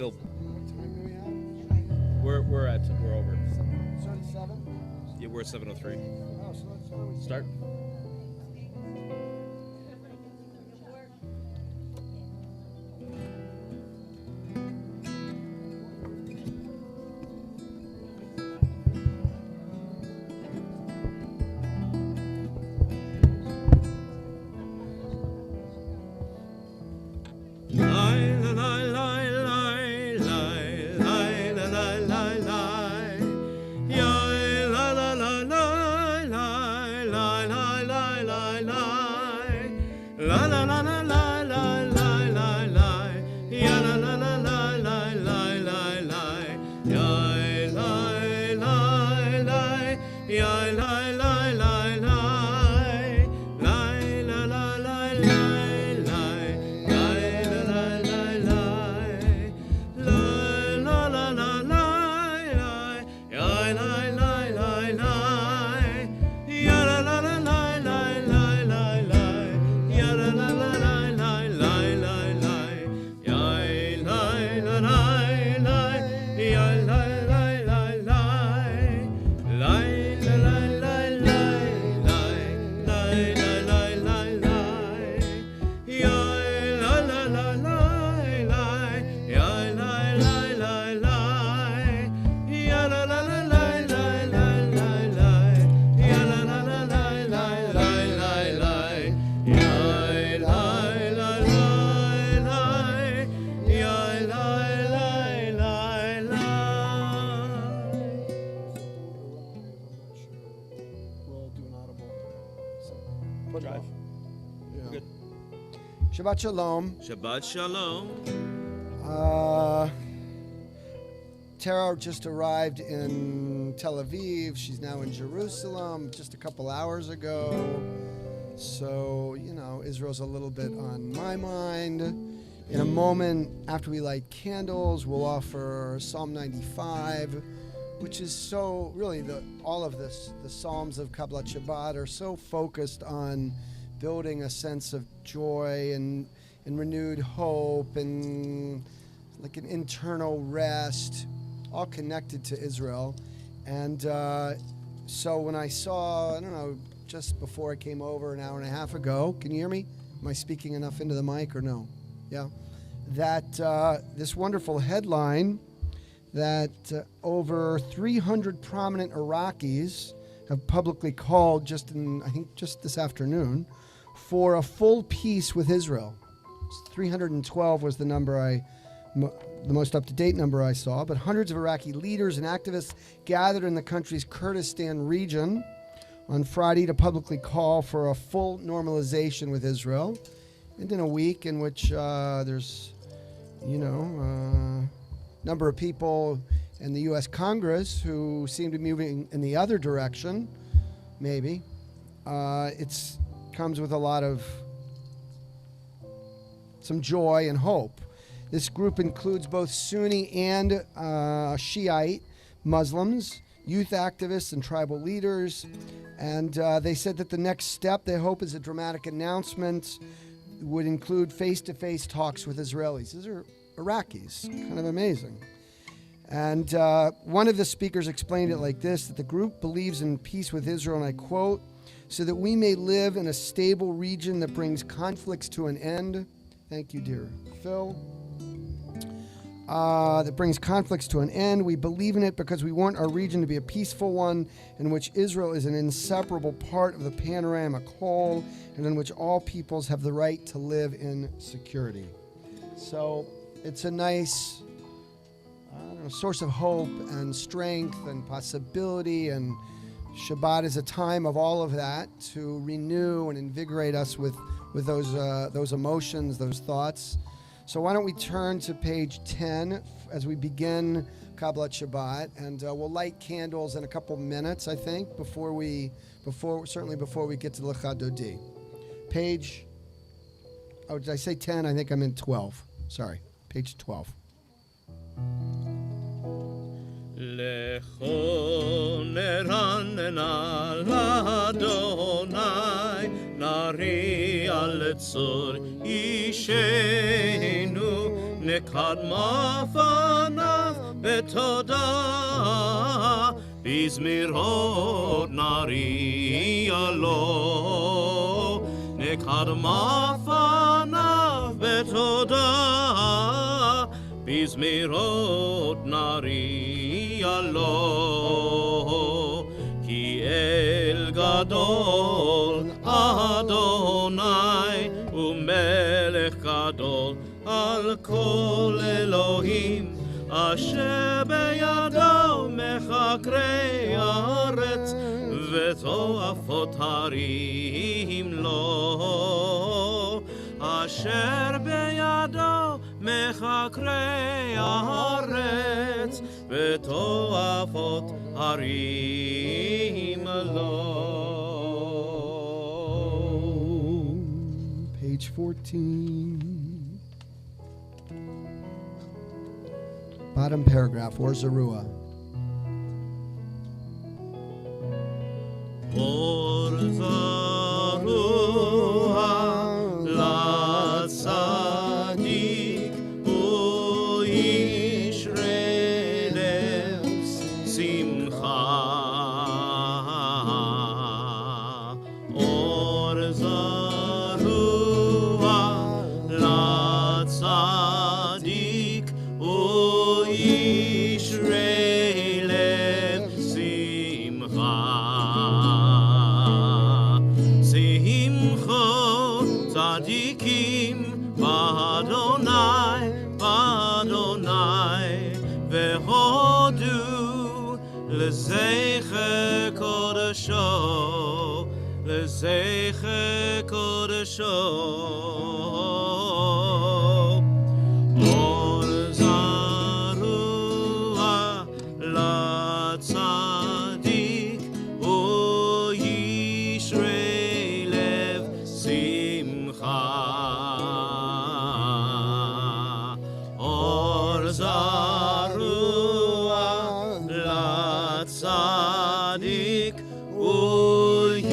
still. What time do we have? We're over. 37? Yeah, we're at 7:03. Oh, so let's always Start. We'll do an audible. So, Drive. Yeah. We're good. Shabbat Shalom. Shabbat Shalom. Tara just arrived in Tel Aviv. She's now in Jerusalem just a couple hours ago. So, Israel's a little bit on my mind. In a moment, after we light candles, we'll offer Psalm 95, which is so, really, all of this, the Psalms of Kabbalat Shabbat are so focused on building a sense of joy and renewed hope and like an internal rest, all connected to Israel. And so when I saw, just before I came over an hour and a half ago, can you hear me? Am I speaking enough into the mic or no? Yeah. That this wonderful headline that over 300 prominent Iraqis have publicly called just this afternoon for a full peace with Israel. 312 was the number the most up-to-date number I saw, but hundreds of Iraqi leaders and activists gathered in the country's Kurdistan region on Friday to publicly call for a full normalization with Israel. And in a week in which there's, number of people in the U.S. Congress who seem to be moving in the other direction, maybe, it comes with a lot of some joy and hope. This group includes both Sunni and Shiite Muslims, youth activists, and tribal leaders. And they said that the next step, they hope, is a dramatic announcement would include face-to-face talks with Israelis. These are Iraqis, kind of amazing. And one of the speakers explained it like this, that the group believes in peace with Israel, and I quote, so that we may live in a stable region that brings conflicts to an end. Thank you, dear Phil. That brings conflicts to an end. We believe in it because we want our region to be a peaceful one in which Israel is an inseparable part of the panoramic whole and in which all peoples have the right to live in security. So it's a nice source of hope and strength and possibility, and Shabbat is a time of all of that to renew and invigorate us with those emotions, those thoughts. So why don't we turn to page 10 as we begin Kabbalat Shabbat, and we'll light candles in a couple minutes, I think, before we get to Lecha Dodi. Page, did I say 10? I think I meant 12. Sorry, page 12. Lecho neranena l'Adonai, nari al tzor ishenu, נקדמה פניו בתודה, בזמירות נריע לו. נקדמה פניו בתודה, בזמירות נריע לו. כי אל גדול אדוני ומלך גדול על כל אלוהים, אשר בידו מחקרי הארץ ותועפות הרים לו. אשר בידו מחקרי הארץ ותועפות הרים לו. Page 14. Bottom paragraph, or Zeruah. Or Zeruah Latzadik Uish Relev Simcha. Or Zeruah Latzadik Uish Relev Simcha. Tzadikim b'Adonai, b'Adonai, v'hodu l'zeicher kodesho, l'zeicher kodesho. Or Zeruah latzadik u'yishrei lev simcha. Or Zeruah latzadik u'yishrei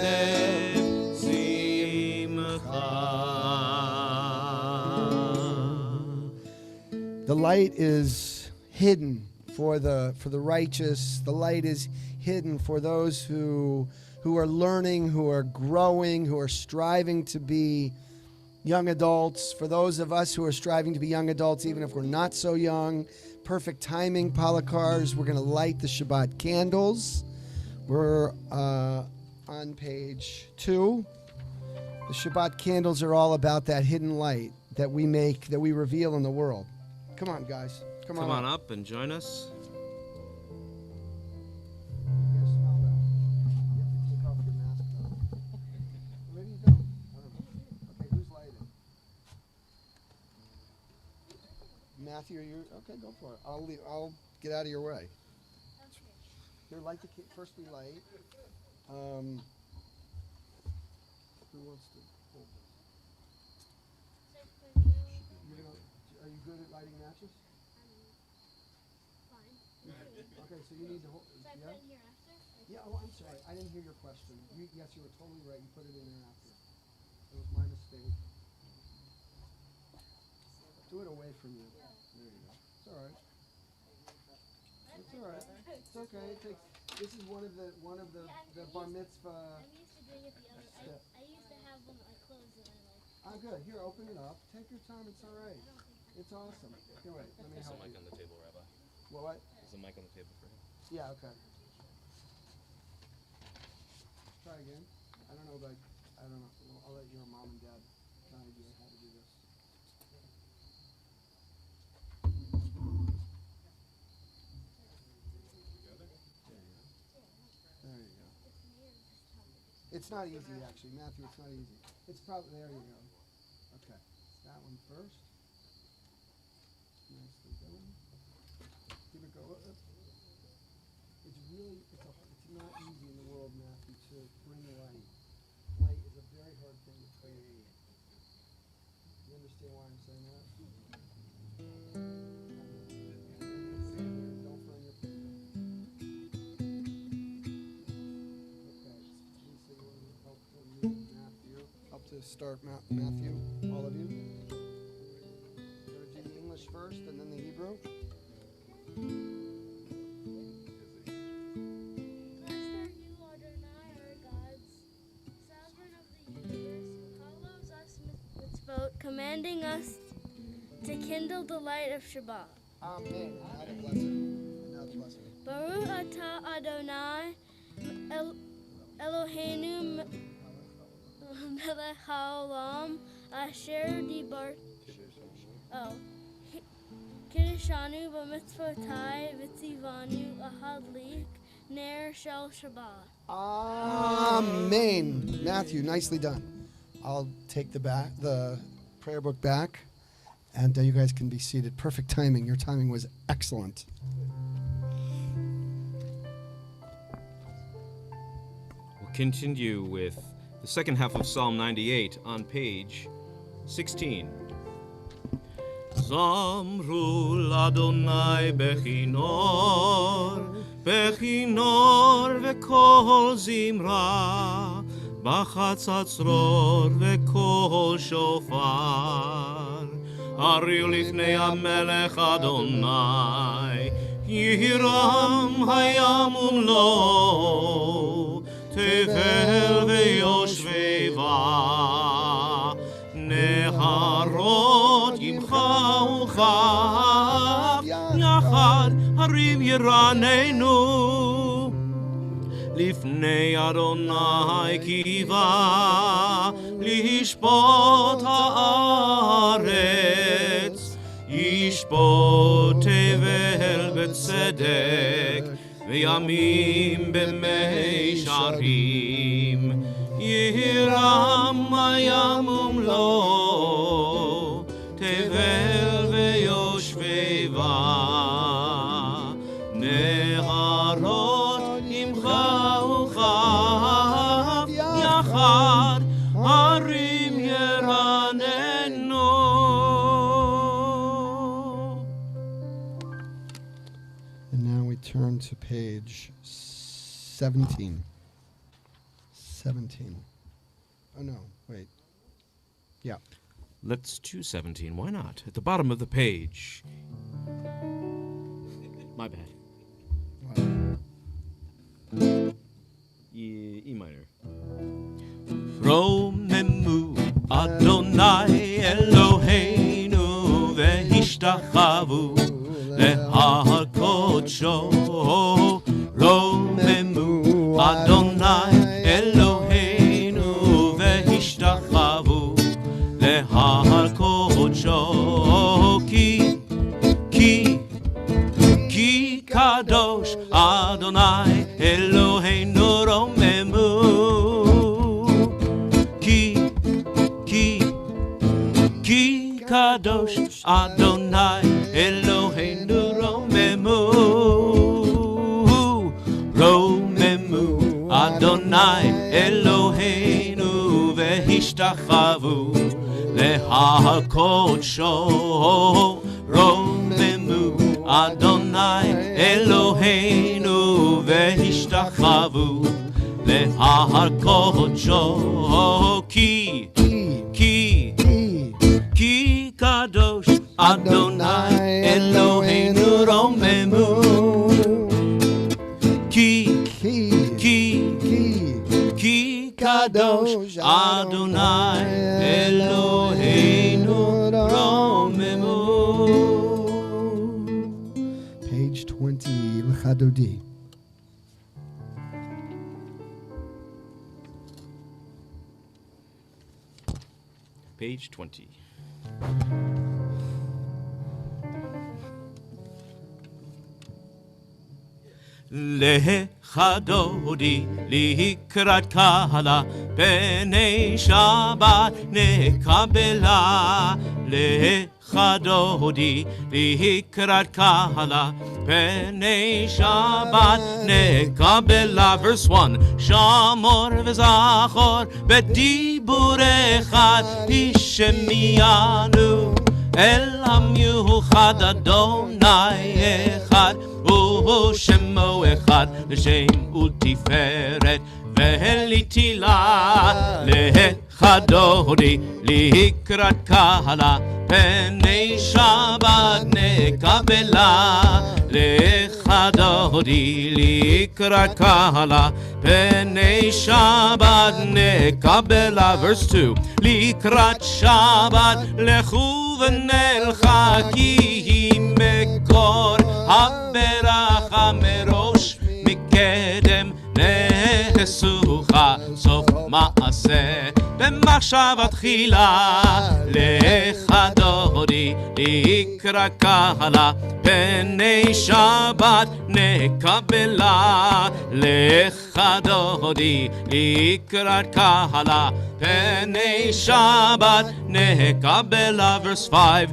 lev simcha. The light is hidden for the righteous. The light is hidden for those who are learning, who are growing, who are striving to be young adults. For those of us who are striving to be young adults, even if we're not so young, perfect timing, Polakars. We're going to light the Shabbat candles. We're on page 2. The Shabbat candles are all about that hidden light that we make, that we reveal in the world. Come on, guys. Come on up and join us. Matthew, are you okay? Go for it. I'll get out of your way. Here, light the first. We light. Who wants to hold this? Are you good at lighting matches? Fine. Okay, so you need to hold. Should I Yeah. put it in here after? Yeah. Oh, I'm sorry. I didn't hear your question. Yes, you were totally right. You put it in there after. It was my mistake. Do it away from you. There you go. It's all right. It's all right. It's okay. This is one of the bar mitzvah. I'm used to doing it the other way. Step. I used to have one that I closed and I like. Oh, good. Here, open it up. Take your time. It's all right. It's awesome. Here, wait. Let me There's a help mic you. on the table, Rabbi. What? There's a mic on the table for him. Yeah. Okay. Try again. I don't know, but I don't know. I'll let your mom and dad guide you how to do this. There you go. It's not easy, actually, Matthew. It's not easy. It's probably there. You go. Okay, that one first. Nicely done. Give it a go. It's not easy in the world, Matthew, to bring light. Light is a very hard thing to create. You understand why I'm saying that? Don't burn your finger. Okay, Lisa, you want to help Matthew? Help to start, Matthew, all of you. Hebrew? Blessed are you, Adonai, our gods, sovereign of the universe, who follows us mitzvot, commanding us to kindle the light of Shabbat. Amen. Now to bless it. Now to bless it. Baruch atah Adonai, Eloheinu melech haolam, asher dibar. Oh. Kiddushanu b'mitzvotai v'tzivanu ahadlik ner shel Shabbat. Amen. Matthew, nicely done. I'll take the prayer book back, and you guys can be seated. Perfect timing. Your timing was excellent. We'll continue with the second half of Psalm 98 on page 16. Zamru l'Adonai bechinor, bechinor v'kol zimra, b'chatzatzror v'kol shofar. Ariu lifnei HaMelech Adonai, Yiram hayam umlo, tevel v'yoshveva, neharot yimcha uchav, yachad harim yiranenu, לפני אדוני קיווה לשפוט הארץ, ישפוט תבל בצדק וימים במישרים, ירם הים ומלואו, תבל ויושביה, נהרות yachad harim yeranenu. And now we turn to page 17. 17. Oh, no, wait. Yeah. Let's do 17. Why not? At the bottom of the page. My bad. E minor. רוממו אדוני אלוהינו והשתחוו להר קודשו. רוממו אדוני אלוהינו והשתחוו להר קודשו. כי קדוש אדוני אלוהינו רוממו. כי קדוש אדוני אלוהינו רוממו. רוממו אדוני אלוהינו והשתחוו להר קודשו. רוממו אדוני אלוהינו והשתחוו להר קודשו. כי קדוש אדוני אלוהינו רוממו. כי קדוש אדוני אלוהינו רוממו. Page 20, L'Chadodi. Page 20. לחדודי לקראת קהלה פני שבת נקבלה. לחדודי לקראת קהלה פני שבת נקבלה. Verse 1. שמור וזכור בדיבור אחד השמיענו אל המיוחד אדוני אחד ושמו אחד לשם ולתפארת ולתהילה. לכדודי לקראת קהלה פני שבת נקבלה לכדודי לקראת קהלה פני שבת נקבלה verse 2 לקראת שבת לכו ונלכה כי מקור הברכה מראש מקדם נהסוכה סוף מעשה במחשבה תחילה לכדודי לקרא קהלה פני שבת נקבלה לכדודי לקרא קהלה פני שבת נקבלה verse 5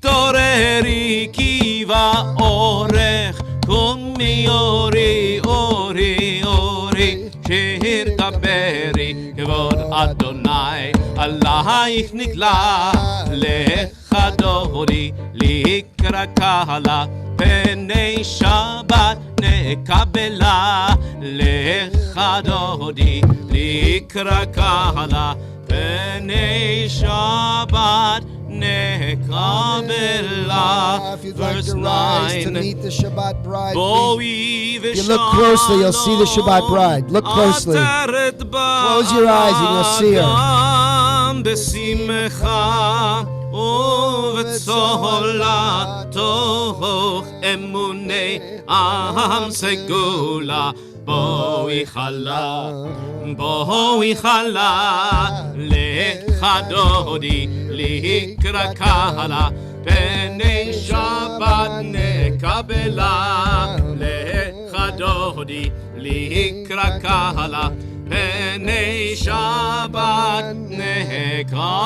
התעוררי כי באורך קומי אורי אורי אורי שיר דברי כבוד אדוני עלייך נגלה לכדודי לקרא קהלה פני שבת נקבלה לכדודי לקרא קהלה פני שבת Nekabela, If you'd verse like to rise to 9. meet the Shabbat bride, If you look closely, you'll see the Shabbat bride. Look closely. Close your eyes and you'll see her. ובצהלה תוך אמוני עם סגולה בואי חלה לכדודי לקרא קהלה פני שבת נקבלה לכדודי לקרא קהלה פני שבת נקבלה.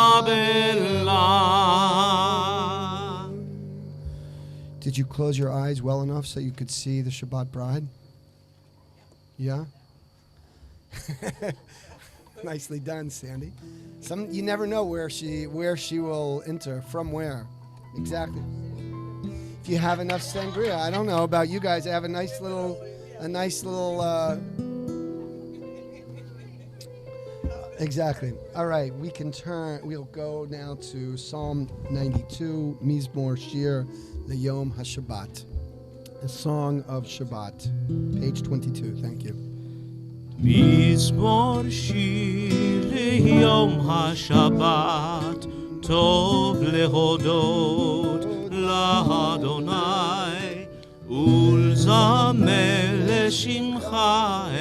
Did you close your eyes well enough so you could see the Shabbat bride? Yeah? Nicely done, Sandy. You never know where she will enter, from where. Exactly. If you have enough sangria, I don't know about you guys, I have a nice little exactly. All right, we'll go now to Psalm 92, Mizmor Shir L'Yom HaShabbat, the Song of Shabbat, page 22. Thank you. מזמור שיר ליום השבת טוב להודות לאדוני ולזמר לשמך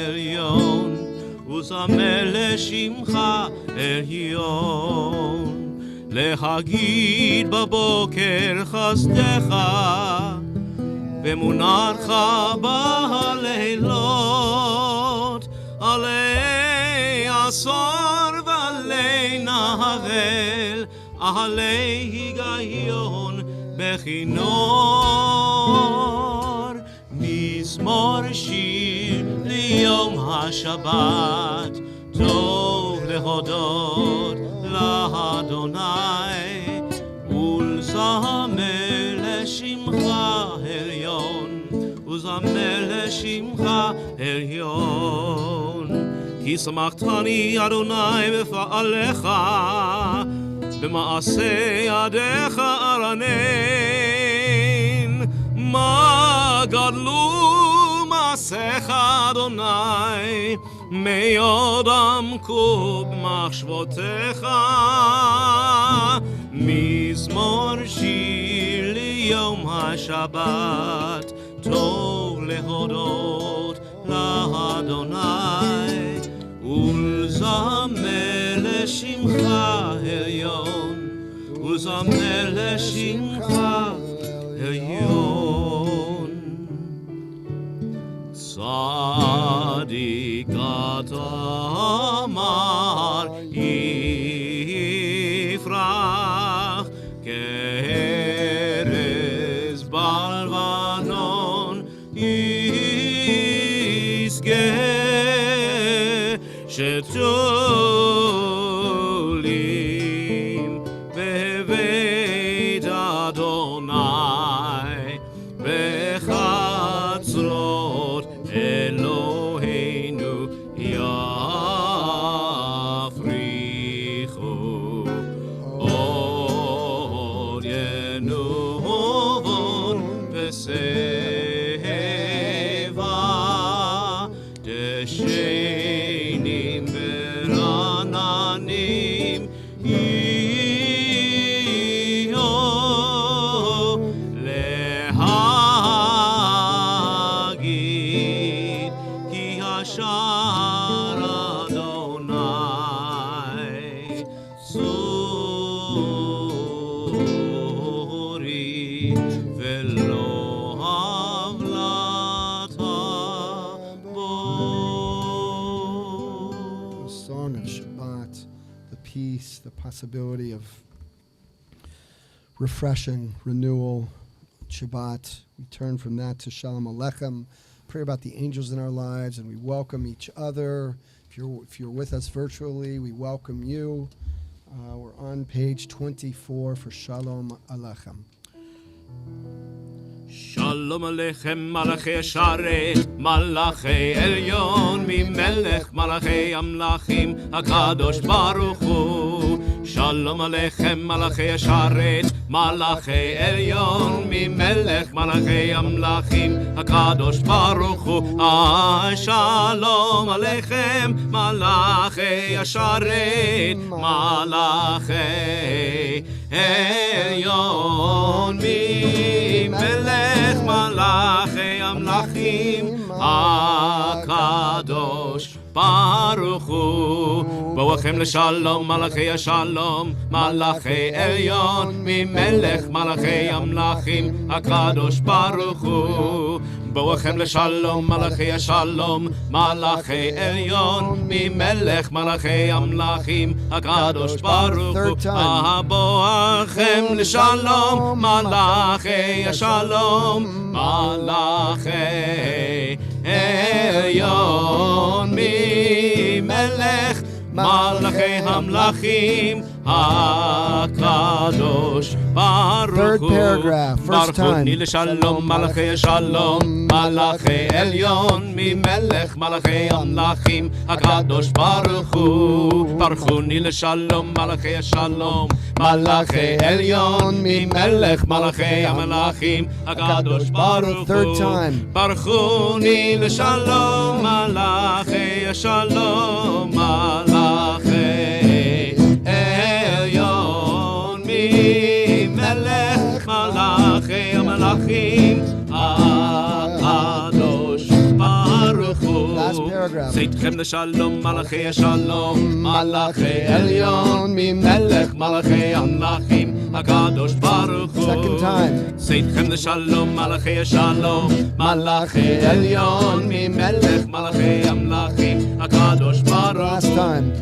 עליון וזמר לשמך עליון להגיד בבוקר חסדך ומונרך בלילות עלי עשור ועלי נהבל עלי היגיון בכינור מזמור שיר ליום השבת טוב להודות לאדוני ולזמר לשמך עליון וזמר לשמך עליון כי שמחתני אדוני בפעליך במעשה ידיך ארנן מה גדלו מעשיך אדוני מאוד עמקו במחשבותיך מזמור שיר ליום השבת טוב להודות לאדוני ולזמר לשמך עליון ולזמר לשמך עליון צדיק אתה אמר יפרח כארז בלבנון ישגה שתולים בבית אדוני בחצרות אלוהינו יעקב seva deshenim verananim iyo lehagid ki hashar Adonai suri velo havlata bo. The song of Shabbat, the peace, the possibility of refreshing, renewal. Shabbat, we turn from that to Shalom Aleichem, pray about the angels in our lives, and we welcome each other. If you're with us virtually, we welcome you. We're on page 24 for Shalom Aleichem. Shalom Aleichem Malachi Sharet Malachi Elyon Mimelech Malachi Amlachim HaKadosh Baruch Hu. Shalom Aleichem Malachi Sharet Malachi Elyon Mimelech Malachi Amlachim HaKadosh Baruch Hu. Shalom Aleichem Malachi Sharet Malachi Elyon Mimelech Malachi Amlachim HaKadosh Baruch Hu. Boachem l'shalom Malachi Shalom Malachi Elyon Mimelech Malachi Amlachim HaKadosh Baruch Hu. Boachem l'shalom Malachi Shalom Malachi Elyon Mimelech Malachi Amlachim HaKadosh Baruch Hu. Boachem l'shalom Malachi Shalom Malachi Elyon Mimelech Malachi Amlachim HaKadosh Baruch Hu. Third paragraph, first time. Baruch Hu Shalom Malachi Shalom Malachi Elyon Mimelech Malachi Amlachim HaKadosh Baruch Hu. Baruch Hu Shalom Malachi Shalom Malachi Elyon Mimelech Malachi Amlachim HaKadosh Baruch Hu. Third time. Baruch Hu Shalom Malachi Shalom Malachi Elyon Mimelech Malachi Amlachim HaKadosh Baruch Hu. Last paragraph. Seitchem l'shalom Malachi Shalom Malachi Elyon Mimelech Malachi Amlachim HaKadosh Baruch Hu. Second time. Seitchem l'shalom Malachi Shalom Malachi Elyon Mimelech Malachi Amlachim HaKadosh Baruch Hu. Last time.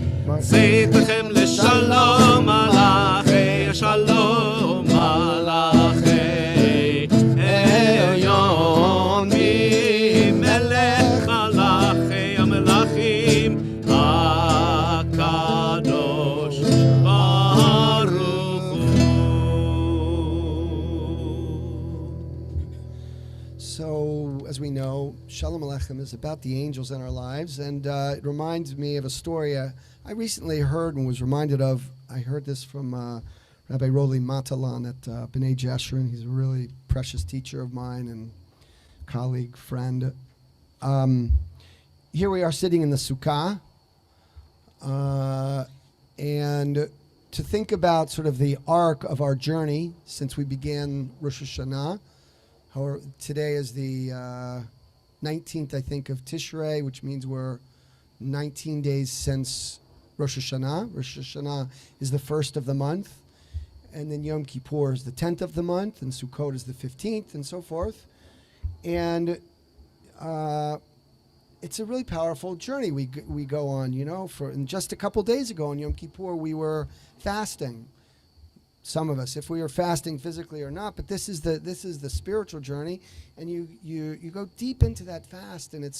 Seitchem l'shalom Malachi Shalom Malachi Elyon Mimelech Malachi Amlachim HaKadosh Baruch Hu. So, as we know, Shalom Aleichem is about the angels in our lives, and it reminds me of a story I recently heard and was reminded of. I heard this from Rabbi Roli Matalan at B'nai Jeshurun. He's a really precious teacher of mine and colleague, friend. Here we are sitting in the Sukkah, and to think about sort of the arc of our journey since we began Rosh Hashanah. Today is the 19th, I think, of Tishrei, which means we're 19 days since Rosh Hashanah. Rosh Hashanah is the first of the month, and then Yom Kippur is the 10th of the month, and Sukkot is the 15th, and so forth. And it's a really powerful journey we go on, and just a couple days ago on Yom Kippur, we were fasting. Some of us, if we are fasting physically or not, but this is the spiritual journey, and you go deep into that fast, and it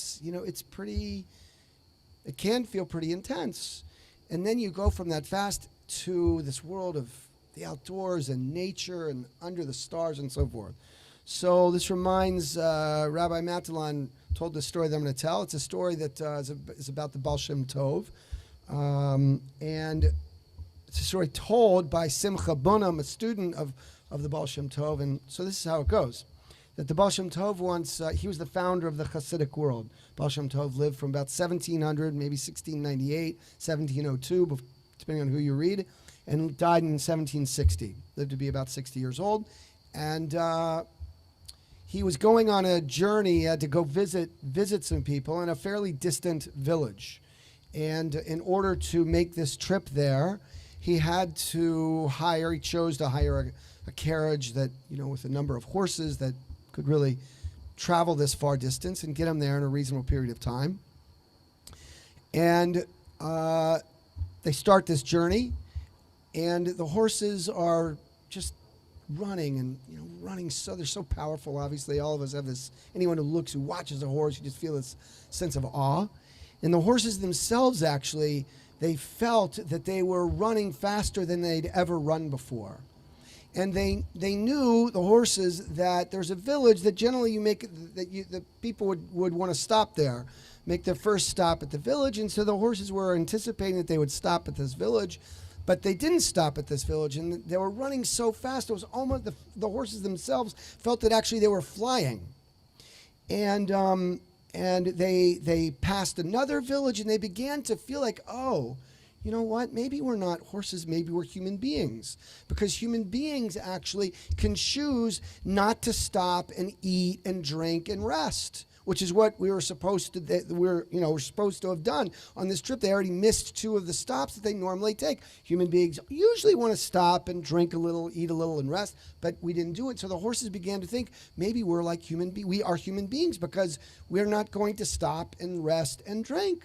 can feel pretty intense, and then you go from that fast to this world of the outdoors and nature and under the stars and so forth. So this reminds Rabbi Matalan told the story that I'm going to tell. It's a story that is about the Baal Shem Tov, and it's a story told by Simcha Bonham, a student of the Baal Shem Tov, and so this is how it goes. that the Baal Shem Tov once, he was the founder of the Hasidic world. Baal Shem Tov lived from about 1700, maybe 1698, 1702, depending on who you read, and died in 1760. Lived to be about 60 years old. And he was going on a journey to go visit some people in a fairly distant village. And in order to make this trip there, he chose to hire a carriage that, with a number of horses that could really travel this far distance and get him there in a reasonable period of time. And they start this journey, and the horses are just running and running, so they're so powerful. Obviously, all of us have this. Anyone who watches a horse, you just feel this sense of awe. And the horses themselves, actually, they felt that they were running faster than they'd ever run before. And they knew, the horses, that there's a village that generally the people would want to stop there, make their first stop at the village. And so the horses were anticipating that they would stop at this village, but they didn't stop at this village, and they were running so fast it was almost the horses themselves felt that actually they were flying. And they passed another village, and they began to feel like, oh, you know what? Maybe we're not horses, maybe we're human beings. Because human beings actually can choose not to stop and eat and drink and rest, which is what we were supposed to we're supposed to have done on this trip. They already missed 2 of the stops that they normally take. Human beings usually want to stop and drink a little, eat a little, and rest, but we didn't do it. So the horses began to think, maybe we're like we are human beings because we're not going to stop and rest and drink.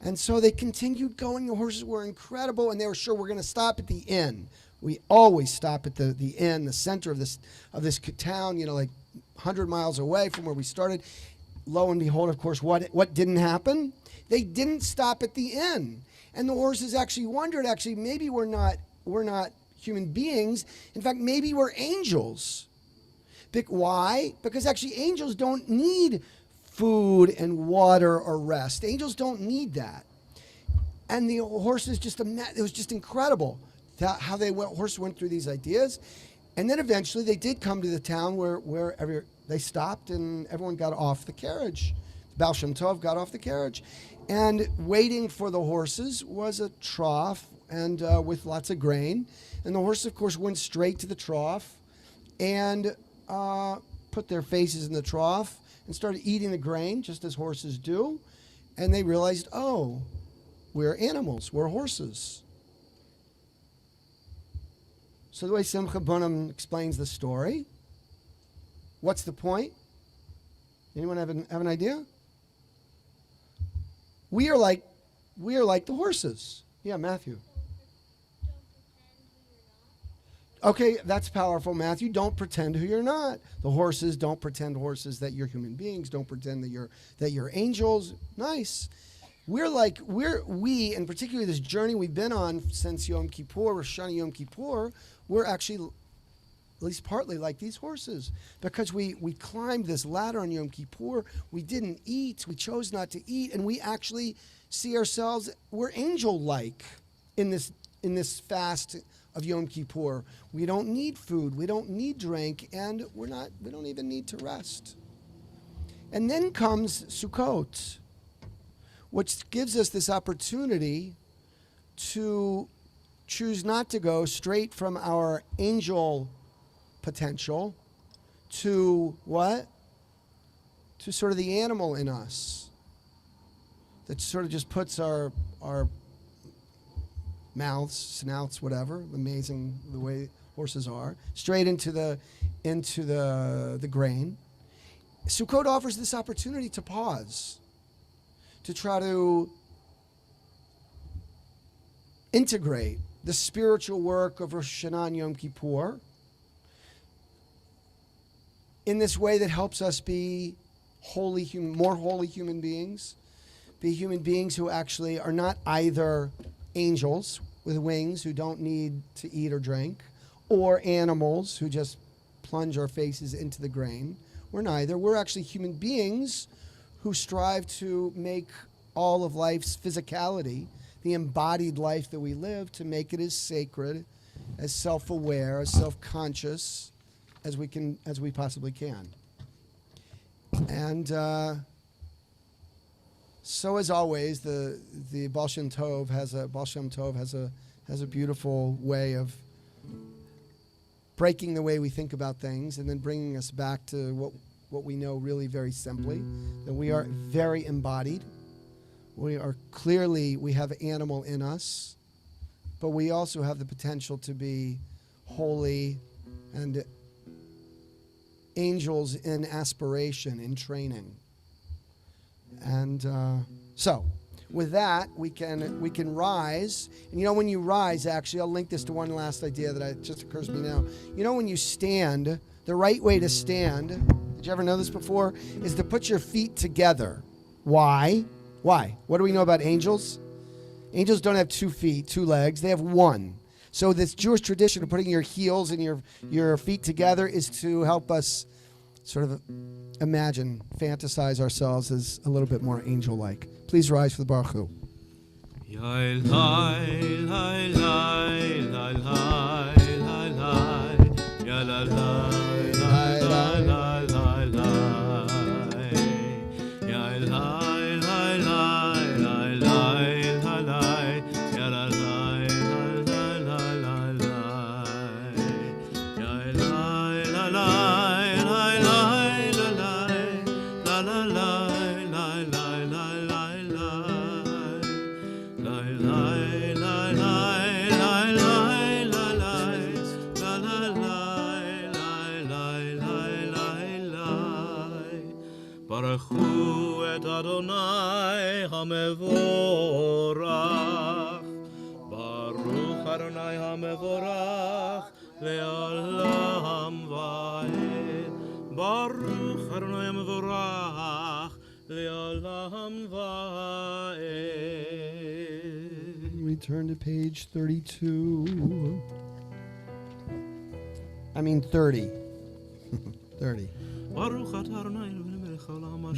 And so they continued going. The horses were incredible, and they were sure we're going to stop at the inn. We always stop at the inn, the center of this town, like 100 miles away from where we started. Lo and behold, of course, what didn't happen? They didn't stop at the inn. And the horses actually wondered, maybe we're not human beings. In fact, maybe we're angels. Why? Because actually angels don't need food and water or rest. Angels don't need that. And the horses it was just incredible how horses went through these ideas. And then eventually they did come to the town where they stopped and everyone got off the carriage. Baal Shem Tov got off the carriage. And waiting for the horses was a trough and with lots of grain. And the horses, of course, went straight to the trough and put their faces in the trough and started eating the grain, just as horses do. And they realized, oh, we're animals, we're horses. So the way Simcha Bunim explains the story, what's the point? Anyone have an idea? We are like the horses. Yeah, Matthew. Okay, that's powerful, Matthew. Don't pretend who you're not. The horses don't pretend horses that you're human beings. Don't pretend that you're angels. Nice. We, and particularly this journey we've been on since Yom Kippur, Rosh Hashanah Yom Kippur, we're actually, at least partly, like these horses. Because we climbed this ladder on Yom Kippur, we didn't eat, we chose not to eat, and we actually see ourselves, we're angel-like in this fast of Yom Kippur. We don't need food, we don't need drink, and we don't even need to rest. And then comes Sukkot, which gives us this opportunity to choose not to go straight from our angel potential to what? To sort of the animal in us that sort of just puts our mouths, snouts, whatever, amazing the way horses are, straight into the grain. Sukkot offers this opportunity to pause, to try to integrate the spiritual work of Rosh Hashanah and Yom Kippur in this way that helps us be more holy human beings, be human beings who actually are not either angels with wings who don't need to eat or drink, or animals who just plunge our faces into the grain. We're neither. We're actually human beings who strive to make all of life's physicality, the embodied life that we live, to make it as sacred, as self-aware, as self-conscious as we possibly can. And so as always, the Baal Shem Tov has a beautiful way of breaking the way we think about things and then bringing us back to what we know really very simply, that we are very embodied. We have animal in us, but we also have the potential to be holy and angels in aspiration, in training. And so with that, we can rise. And when you rise, actually, I'll link this to one last idea that just occurs to me now. When you stand, the right way to stand, did you ever know this before, is to put your feet together. Why? Why? What do we know about angels? Angels don't have 2 feet, 2 legs. They have 1. So this Jewish tradition of putting your heels and your feet together is to help us sort of fantasize ourselves as a little bit more angel-like. Please rise for the Baruch Hu. ברכו את אדוני המבורך, ברוך אדוני המבורך לעולם ועד, ברוך אדוני המבורך לעולם ועד. Return to page 32. I mean 30. 30.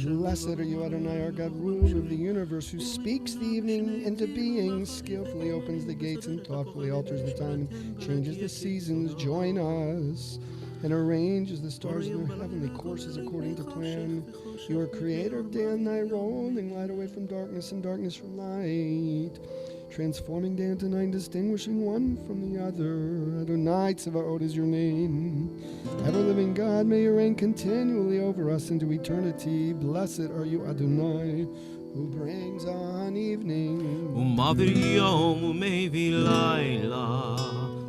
Blessed are you, Adonai, our God, ruler of the universe, who speaks the evening into being, skillfully opens the gates and thoughtfully alters the time and changes the seasons. Join us and arranges the stars in their heavenly courses according to plan. You are creator of day and night, rolling light away from darkness and darkness from light, transforming day into night, distinguishing one from the other. Adonai Tzevaot is your name. Ever-living God, may you reign continually over us into eternity. Blessed are you, Adonai, who brings on evening. ומעביר יום ומביא לילה,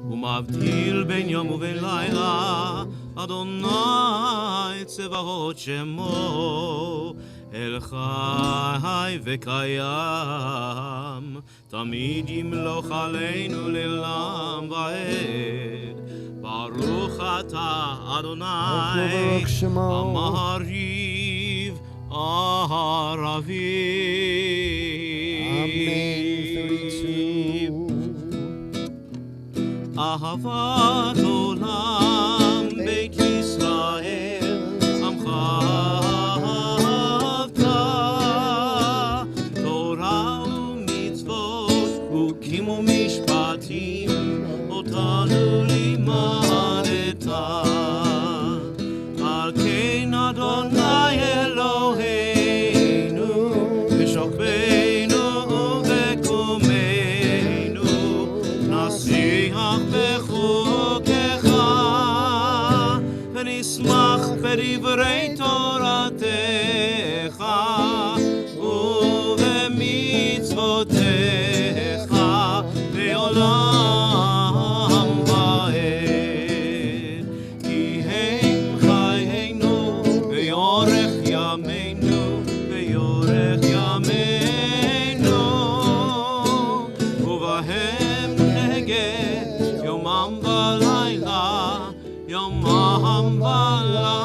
ומבדיל בין יום ובין לילה. אדוני צבאות שמו, אל חי וקיים, תמיד ימלוך עלינו לעולם ועד. ברוך אתה אדוני המעריב הערבים. אהבת עולם בית ישראל עמך אהבת, תורה ומצוות חוקים ומשפטים אותנו לימדת. על כן אדוני אלוהינו בשוכבנו ובקומנו נשיח בחוקך ונשמח בדברי תורתך ובמצוותיך לעולם ועד. כי הם חיינו ויורך ימינו ויורך ימינו, ובהם נגד יומם ולילה, יומם ולילה.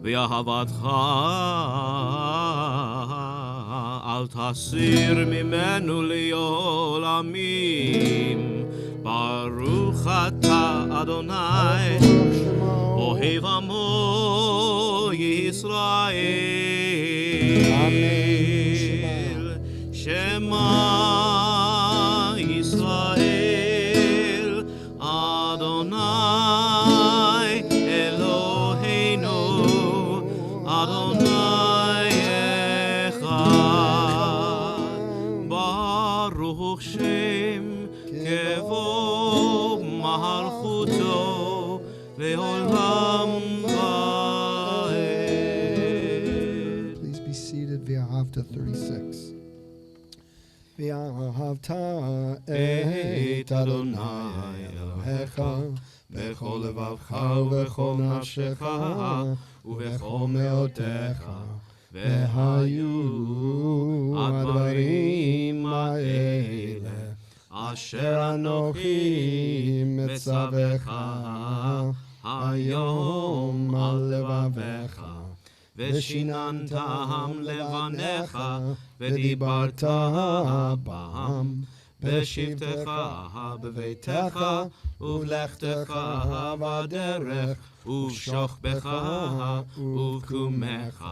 ואהבתך אל תסיר ממנו לעולמים. ברוך אתה אדוני אוהב עמו ישראל. שמע ישראל אדוני מלכותו לעולם ועד. Please be seated. V'ahavta 36. V'ahavta et Adonai Elohecha b'chol levavcha ובכל נפשך ובכל מאודך והיו הדברים האלה אשר אנוכי מצווך היום על לבביך ושיננתם לבניך ודיברת בם בשבתך בביתך ובלכתך בדרך ובשוכבך ובקומך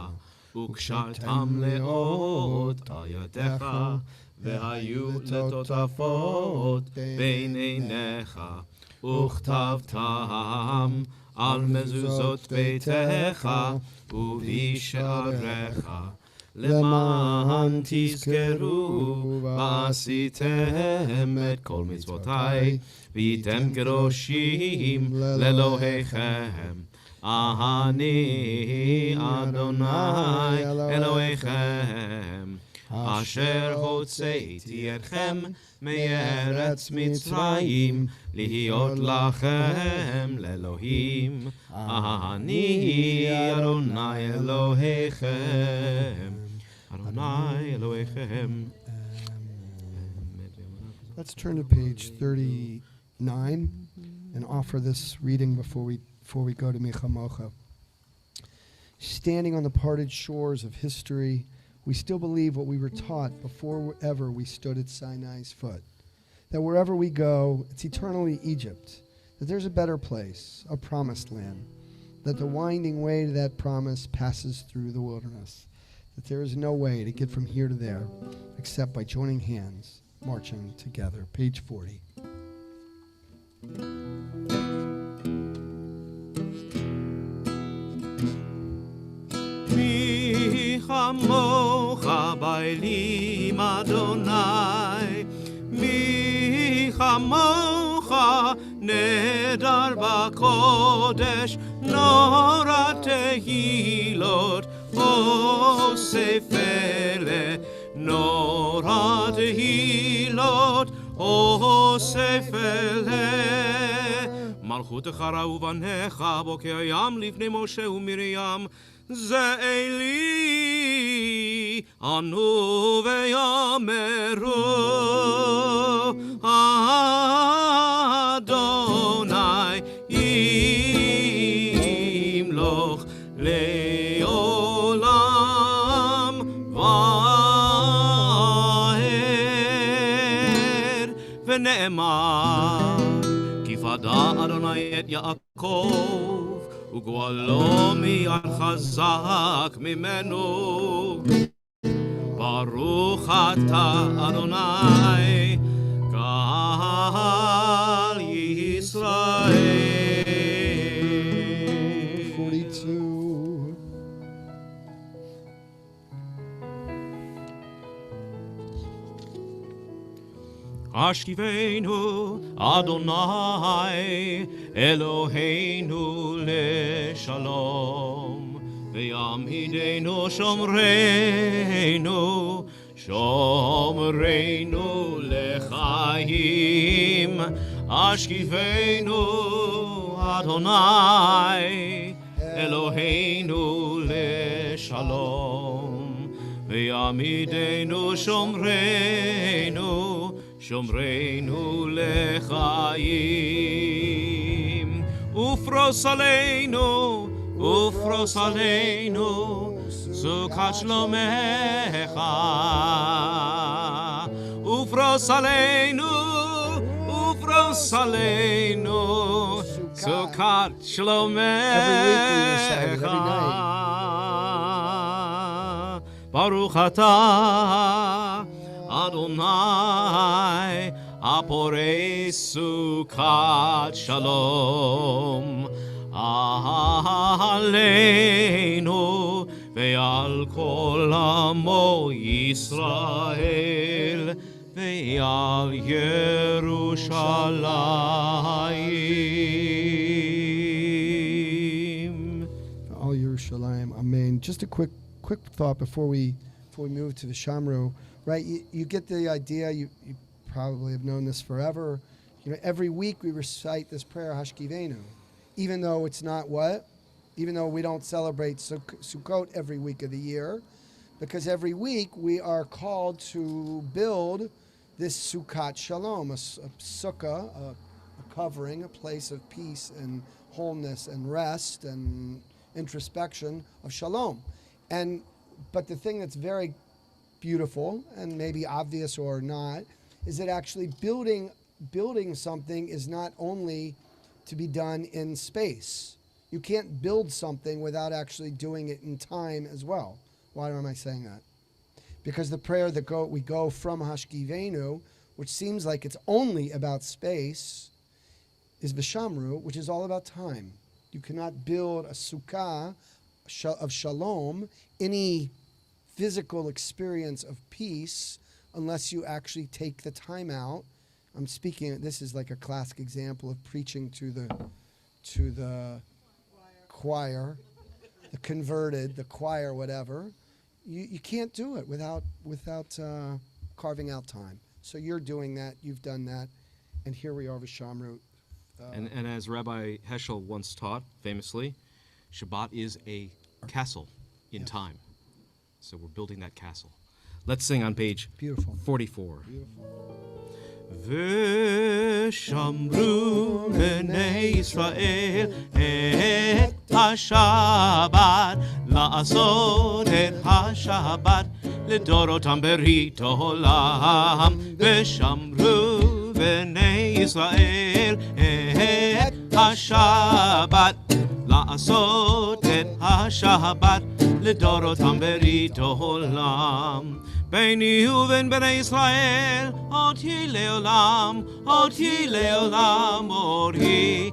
וקשרתם לאות על ידיך והיו לטוטפות בין עיניך וכתבתם על מזוזות ביתך ובשעריך למען תזכרו ועשיתם את כל מצוותיי והייתם קדושים לאלוהיכם אני אדוני אלוהיכם אשר הוצאתי אתכם מארץ מצרים להיות לכם לאלוהים אני אדוני אלוהיכם אדוני אלוהיכם. Let's turn to page 39 and offer this reading before we go to Michamocha. Standing on the parted shores of history, we still believe what we were taught before ever we stood at Sinai's foot. That wherever we go, it's eternally Egypt. That there's a better place, a promised land. That the winding way to that promise passes through the wilderness. That there is no way to get from here to there except by joining hands, marching together. Page 40. מי כמוך באלים אדוני מי כמוך נדר בקודש נורא תהילות אוסף אלה נורא תהילות אוסף אלה מלכותך ראו בניך בוקר ים לפני משה ומרים זה אלי אנו ויאמרו אדוני ימלוך לעולם ועד ונאמר כי פדה אדוני את יעקב וגואלו מיד חזק ממנו ברוך אתה אדוני קהל ישראל 42. השכיבנו אדוני אלוהינו לשלום ויעמידנו שומרנו שומרנו לחיים השכיבנו אדוני אלוהינו לשלום ויעמידנו שומרנו שומרנו לחיים ופרוס עלינו סוכת שלומך ופרוס עלינו סוכת שלומך ברוך אתה אדוני הפורש סוכת שלום עלינו ועל כל עמו ישראל ועל ירושלים just a quick thought before we move to the Shamru, right? You get the idea. You probably have known this forever. Every week we recite this prayer Hashkivenu, even though it's not what, even though we don't celebrate Sukkot every week of the year, because every week we are called to build this Sukkot Shalom, a sukkah, a covering, a place of peace and wholeness and rest and introspection of Shalom. But the thing that's very beautiful and maybe obvious or not is that actually building something is not only to be done in space. You can't build something without actually doing it in time as well. Why am I saying that? Because the prayer that we go from Hashkivenu, which seems like it's only about space, is Vishamru, which is all about time. You cannot build a sukkah of shalom, any physical experience of peace, unless you actually take the time out. I'm speaking, this is like a classic example of preaching to the choir, the converted, the choir, whatever. You can't do it without carving out time. So you're doing that, you've done that, and here we are with Shamru. And as Rabbi Heschel once taught, famously, Shabbat is a castle in time. So we're building that castle. Let's sing on page 44. ושמרו בני ישראל את השבת, לעשות את השבת לדורותם ברית עולם. ושמרו בני ישראל את השבת, לעשות את השבת לדורותם ברית עולם. ביני ובין בני ישראל עוד היא לעולם, עוד היא לעולם, עוד היא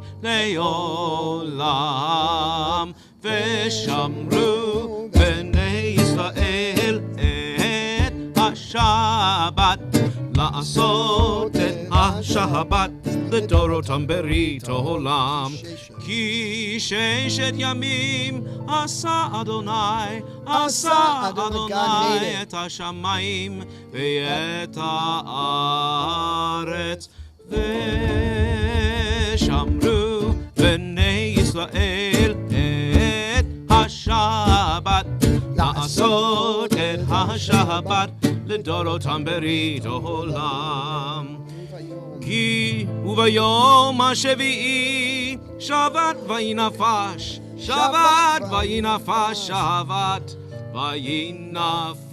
לעולם. ושמרו בני ישראל את השבת, לעשות את השבת לדורותם ברית עולם. כי ששת ימים עשה אדוני, עשה אדוני את השמיים ואת הארץ. ושמרו בני ישראל את השבת, לעשות את השבת לדורותם ברית עולם. כי וביום השביעי שבת וינפש, שבת וינפש, שבת וינפש.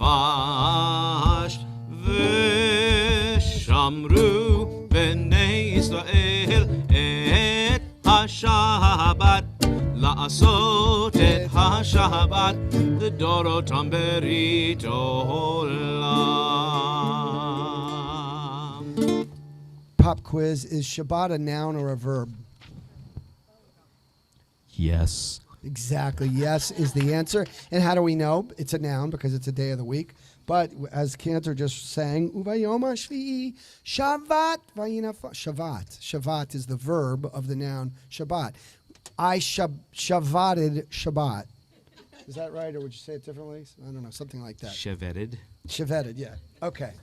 ושמרו בני ישראל את השבת, לעשות את השבת לדורותם ברית עולם. Pop quiz, is Shabbat a noun or a verb? Yes. Exactly. Yes is the answer. And how do we know? It's a noun because it's a day of the week. But as Cantor just sang, Uvayom HaShvi'i, Shavat Vayinafa. Shavat is the verb of the noun Shabbat. I Shavatted Shabbat. Is that right, or would you say it differently? I don't know, something like that. Shevetted. Shevetted, yeah. Okay.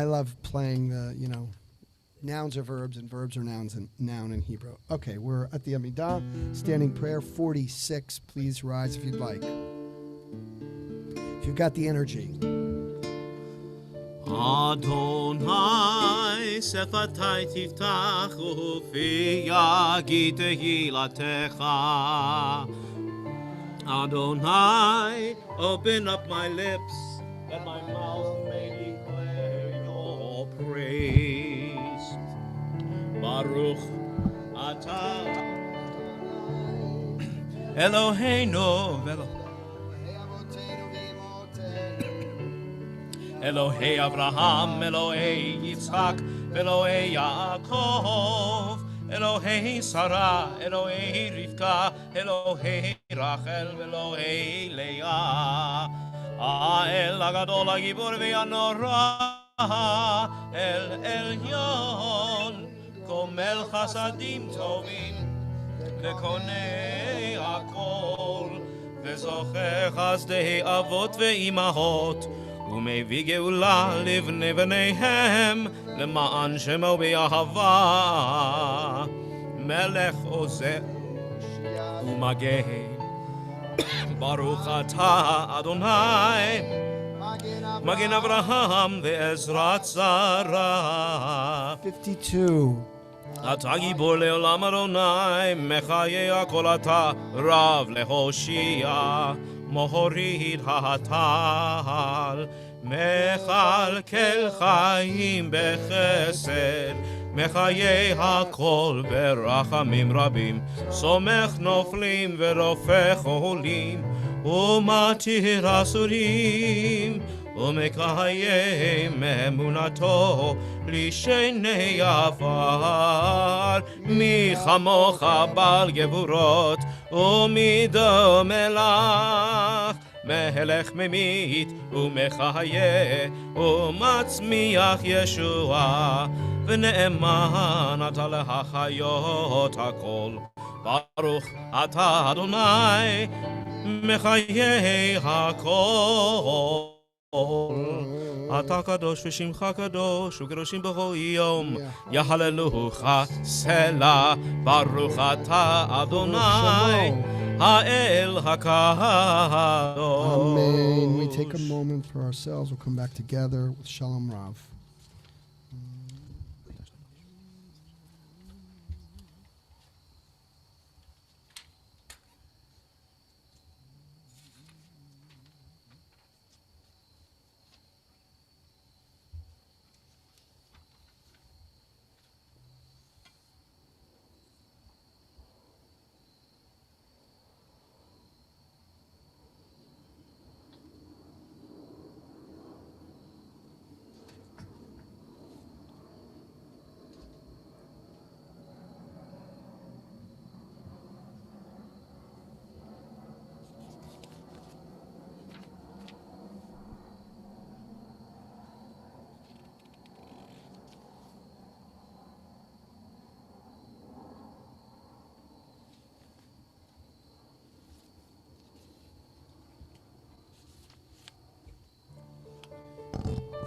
I love playing the, nouns are verbs and verbs are nouns and noun in Hebrew. Okay, we're at the Amidah, standing prayer 46. Please rise if you'd like. If you've got the energy. Adonai שפתי תפתח ופי יגיד תהילתך. Adonai, open up my lips, that my mouth may declare your praise. Baruch atah Eloheinu Elohei Avraham, Elohei Yitzhak, Elohei Yaakov, Elohei Sarah, Elohei Rivka, Elohei Rachel, Elohei Leah. האל הגדול הגיבור והנורא, אל עליון, כומל חסדים טובים, לקונה הכל, וזוכר חסדי אבות ואימהות, ומביא גאולה לבני בניהם, למען שמו באהבה. מלך עוזר ומגן, ברוך אתה אדוני, מגן אברהם ועזרת שרה. 52. אתה גיבור לעולם אדוני, מחיה הכל אתה רב להושיע, מוריד הטל, מכלכל חיים בחסד, מחיה הכל ברחמים רבים, סומך נופלים ורופא חולים, ומתיר אסורים, ומקיים אמונתו לשני עפר. מי כמוך בעל גבורות ומדומה לך, מלך ממית ומחיה ומצמיח ישועה, ונאמן אתה להחיות הכל. ברוך אתה אדוני מחיי הכל. אתה קדוש ושמך קדוש וקדושים בכל יום, יהללוך סלה. ברוך אתה אדוני האל הקדוש. Amen. We take a moment for ourselves. We'll come back together with Shalom Rav.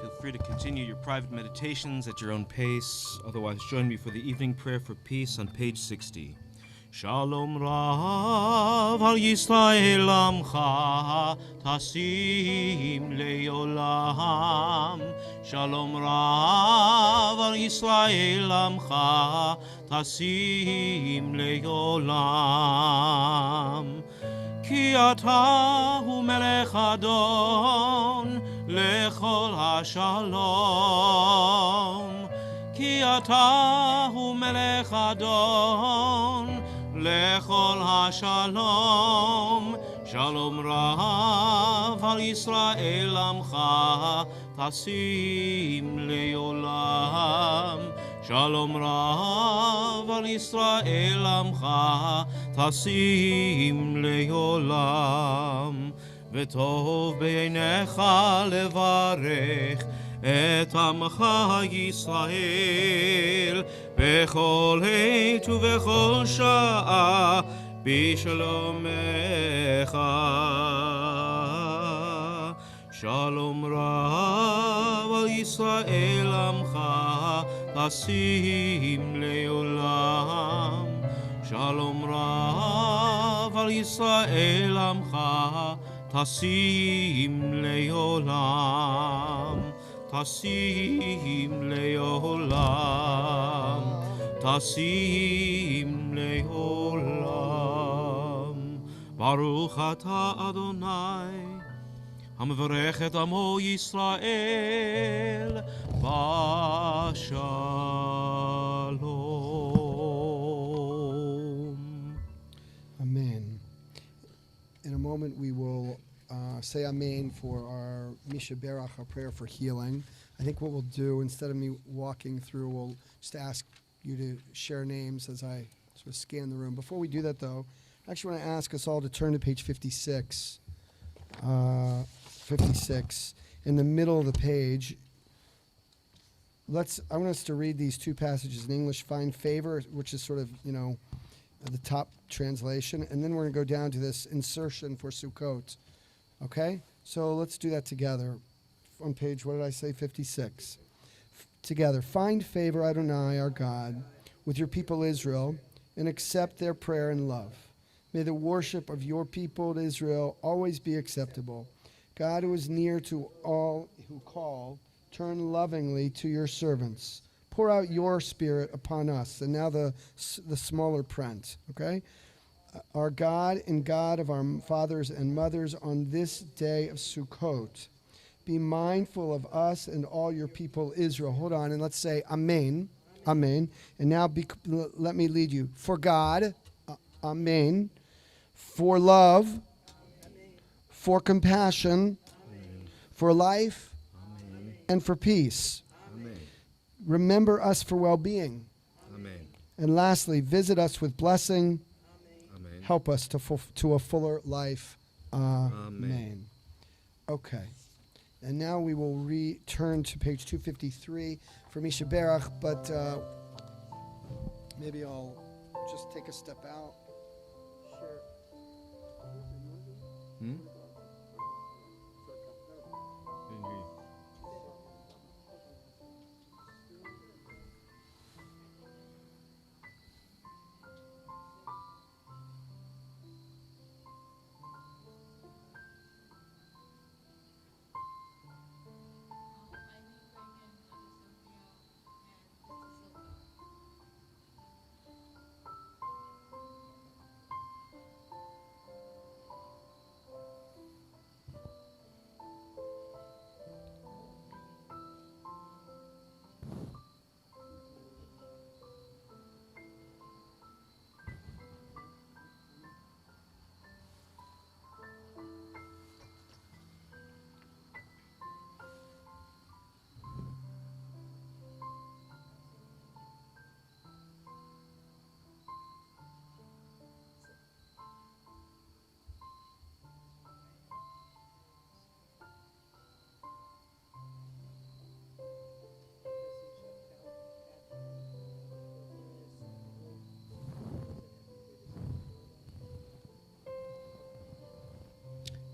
Feel free to continue your private meditations at your own pace. Otherwise, join me for the evening prayer for peace on page 60. Shalom Rav al Yisrael Amcha Tasim Leolam. Shalom Rav al Yisrael Amcha Tasim Leolam. Ki ata hu melech adon lechol hashalom. Ki ata hu melech adon lechol hashalom. Shalom Rav al Yisrael amcha tasim leolam. Shalom Rav al Yisrael amcha tasim leolam. וטוב בעיניך לברך את עמך ישראל בכל עת ובכל שעה בשלומך. שלום רב על ישראל עמך תשים לעולם. שלום רב על ישראל עמך תשים לעולם, תשים לעולם, תשים לעולם. ברוך אתה אדוני, המברך את עמו ישראל בשלום. Amen. In a moment, we will say Amen for our Misha Berach, our prayer for healing. I think what we'll do, instead of me walking through, we'll just ask you to share names as I sort of scan the room. Before we do that, though, I actually want to ask us all to turn to page 56. 56. In the middle of the page, I want us to read these two passages in English. Find favor, which is sort of, the top translation, and then we're going to go down to this insertion for Sukkot. Okay? So let's do that together. On page, what did I say, 56. Together. Find favor, Adonai, our God, with your people Israel, and accept their prayer and love. May the worship of your people Israel always be acceptable. God, who is near to all who call, turn lovingly to your servants. Pour out your spirit upon us. And now the smaller print, okay? Our God and God of our fathers and mothers, on this day of Sukkot, be mindful of us and all your people Israel. Hold on, and let's say Amen. Amen. And now let me lead you. For God, Amen. For love, Amen. For compassion, Amen. For life, Amen. And for peace. Amen. Remember us for well-being. Amen. And lastly, visit us with blessing. Amen. Help us to a fuller life. Amen. Okay. And now we will return to page 253 for Misha Berach, but maybe I'll just take a step out. Sure. Hmm?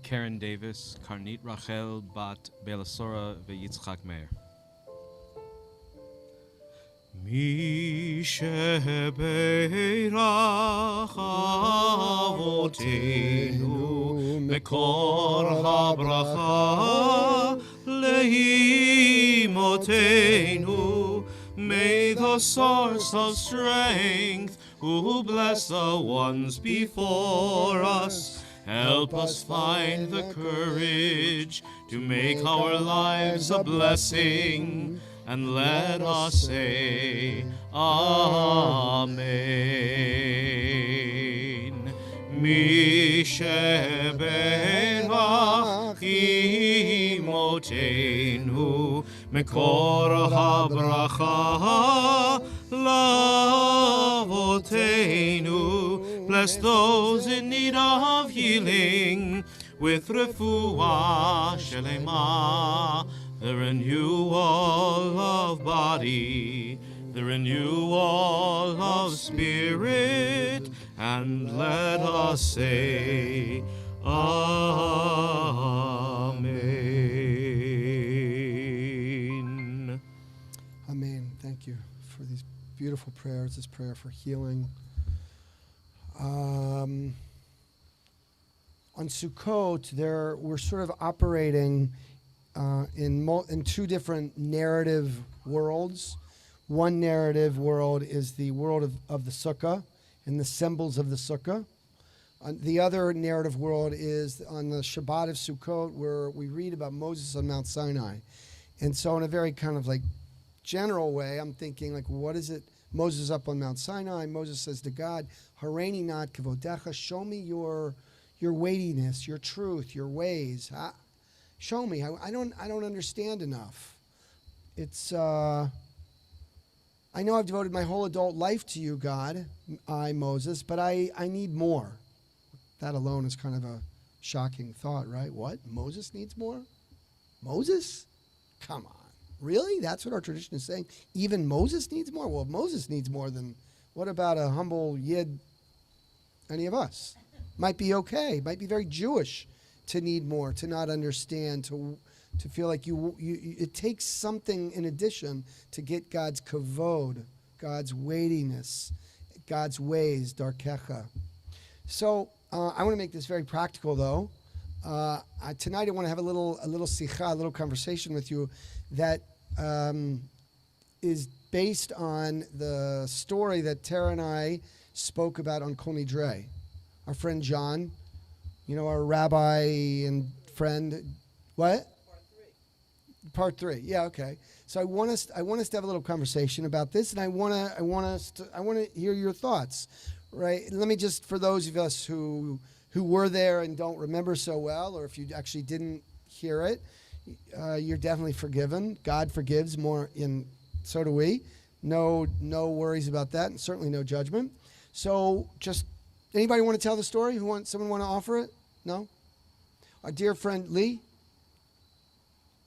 Karen Davis, Karnit Rachel, Bat Belasora, Yitzchak Meir. Mi shebeirach avotenu mekor habracha leimotenu. May the source of strength who bless the ones before us help us find the courage to make our lives a blessing, and let us say Amen. Mi shebeirach imotenu mekor habracha lavotenu. Bless those in need of healing with refuah shelema, the renewal of body, the renewal of spirit, and let us say Amen. Amen. Thank you for these beautiful prayers, this prayer for healing. On Sukkot, we're sort of operating in two different narrative worlds. One narrative world is the world of the Sukkah and the symbols of the Sukkah. The other narrative world is on the Shabbat of Sukkot, where we read about Moses on Mount Sinai. And so in a very kind of like general way, I'm thinking like, what is it? Moses up on Mount Sinai. Moses says to God, Hareini nat kavodecha, show me your weightiness, your truth, your ways. Show me. I don't understand enough. It's I know I've devoted my whole adult life to you, God, Moses, but I need more. That alone is kind of a shocking thought, right? What? Moses needs more? Moses? Come on. Really? That's what our tradition is saying? Even Moses needs more? Well, if Moses needs more, then what about a humble Yid any of us. Might be okay. Might be very Jewish to need more, to not understand, to feel like you it takes something in addition to get God's kavod, God's weightiness, God's ways, darkecha. So I want to make this very practical, though. Tonight I want to have a little sikha, a little conversation with you that is based on the story that Tara and I spoke about on Kol Nidre. Our friend John, our rabbi and friend. What? Part three. Yeah, okay. So I want us to have a little conversation about this, and I want to hear your thoughts. Right? Let me just, for those of us who were there and don't remember so well, or if you actually didn't hear it, you're definitely forgiven. God forgives more, so do we. No worries about that, and certainly no judgment. So, just anybody want to tell the story? Someone want to offer it? No. Our dear friend Lee.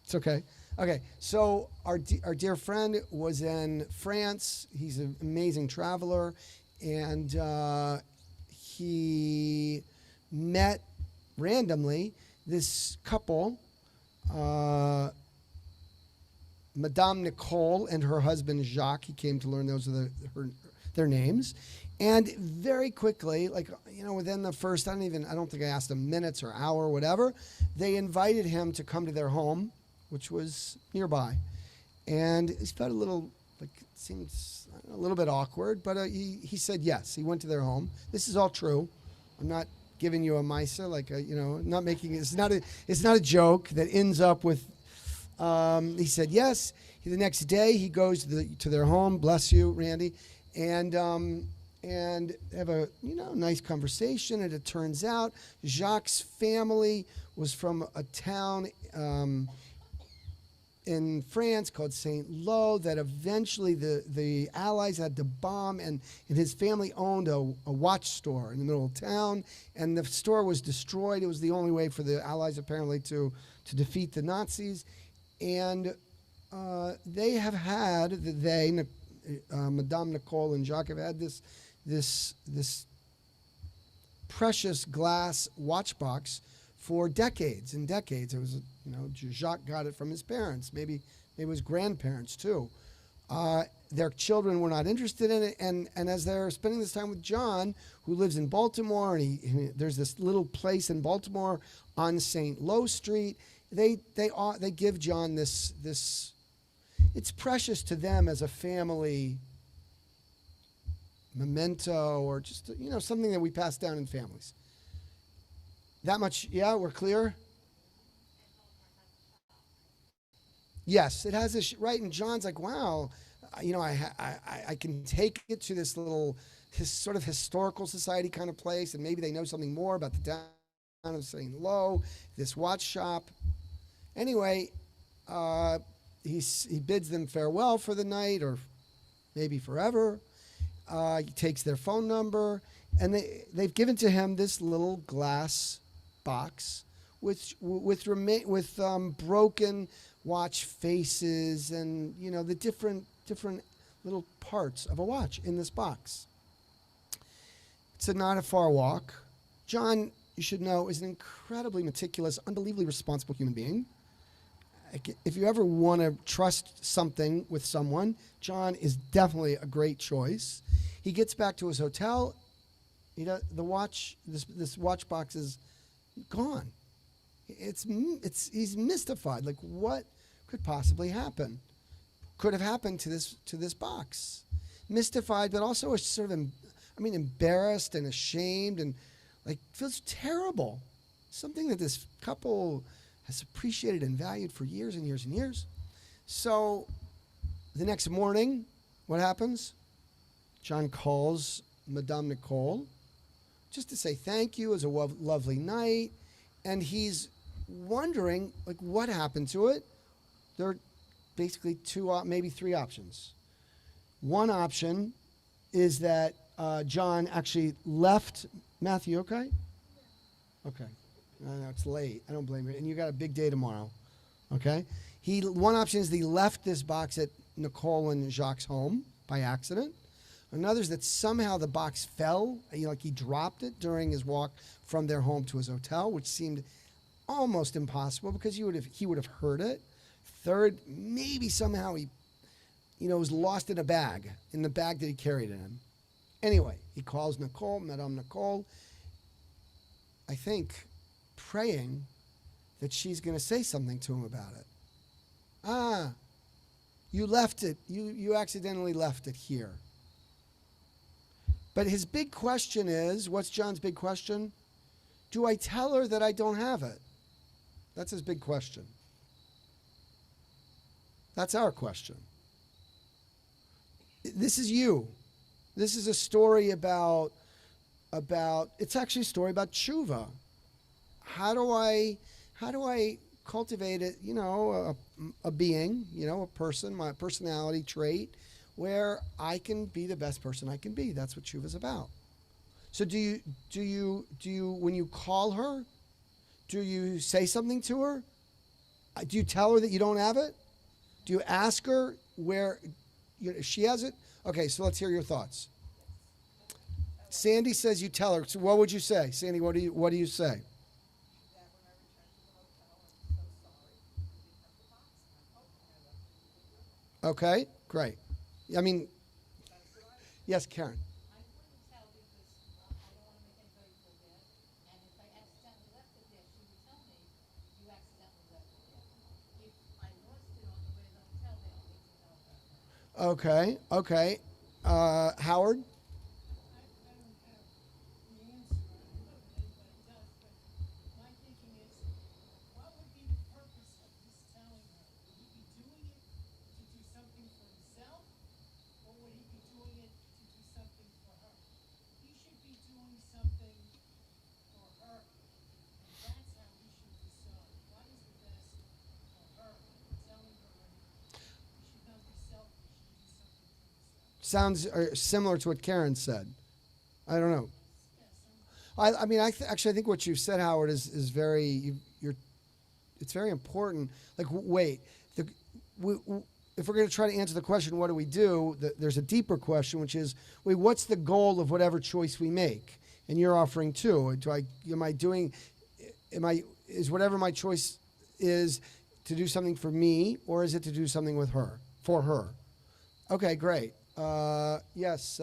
It's okay. Okay. So our dear friend was in France. He's an amazing traveler, and he met randomly this couple, Madame Nicole and her husband Jacques. He came to learn those are their names, and very quickly, within the first, I don't think I asked them minutes or hour or whatever, they invited him to come to their home, which was nearby, and he felt a little seems a little bit awkward, but he said yes. He went to their home. This is all true. I'm not giving you a Misa, not making it's not a joke that ends up with. He said yes. The next day he goes to their home. Bless you, Randy, and have a nice conversation. And it turns out Jacques' family was from a town in France called Saint Lo that eventually the Allies had to bomb, and his family owned a watch store in the middle of town, and the store was destroyed. It was the only way for the Allies apparently to defeat the Nazis, and they have had Madame Nicole and Jacques have had this precious glass watch box for decades and decades. It was, Jacques got it from his parents, maybe his grandparents too. Their children were not interested in it, and as they're spending this time with John, who lives in Baltimore, and there's this little place in Baltimore on St. Lo Street, they give John this. It's precious to them as a family memento, or just something that we pass down in families. That much, yeah, we're clear? Yes, it has this, right? And John's like, wow, I can take it to this little sort of historical society kind of place, and maybe they know something more about the town of St. Lo, this watch shop. Anyway, he bids them farewell for the night, or maybe forever. He takes their phone number, and they've given to him this little glass box with broken watch faces and the different little parts of a watch in this box. It's not a far walk. John, you should know, is an incredibly meticulous, unbelievably responsible human being. If you ever want to trust something with someone, John is definitely a great choice. He gets back to his hotel. This watch box is gone. He's mystified. Like, what could possibly happen? Could have happened to this box? Mystified, but also sort of, embarrassed and ashamed, and feels terrible. Something that this couple has appreciated and valued for years and years and years. So the next morning, what happens? John calls Madame Nicole just to say thank you. It was a lovely night. And he's wondering, what happened to it? There are basically maybe three options. One option is that John actually left. Matthew, okay? Okay. No, it's late. I don't blame you. And you got a big day tomorrow. Okay? One option is that he left this box at Nicole and Jacques' home by accident. Another is that somehow the box fell, like he dropped it during his walk from their home to his hotel, which seemed almost impossible because he would have heard it. Third, maybe somehow he, was lost in the bag that he carried it in. Anyway, he calls Nicole, Madame Nicole, I think praying that she's going to say something to him about it. You left it. You accidentally left it here. But his big question is, what's John's big question? Do I tell her that I don't have it? That's his big question. That's our question. This is you. This is a story about it's actually a story about tshuva. How do I cultivate it, a being, a person, my personality trait, where I can be the best person I can be. That's what tshuva is about. So do you when you call her, do you say something to her? Do you tell her that you don't have it? Do you ask her where if she has it? Okay, so let's hear your thoughts. Sandy says you tell her. So what would you say? Sandy, what do you say? Okay, great. I mean, yes, Karen. Okay. Howard? Sounds similar to what Karen said. I don't know. I mean, I think what you've said, Howard, is very. It's very important. Like, wait, if we're going to try to answer the question, what do we do? There's a deeper question, which is, wait, what's the goal of whatever choice we make? And you're offering two. Is whatever my choice is to do something for me, or is it to do something for her? Okay, great. Yes,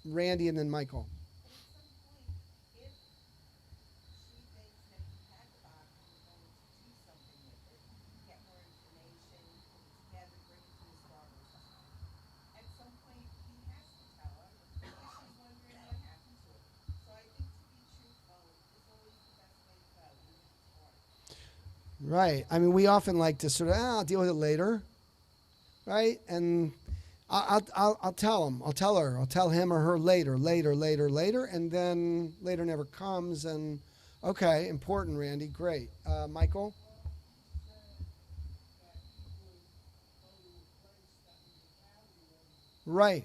Randy and then Michael. Right. I mean, we often like to sort of, I'll deal with it later, right? And I'll tell him. I'll tell her. I'll tell him or her later, and then later never comes. And okay, important, Randy. Great. Michael? Right.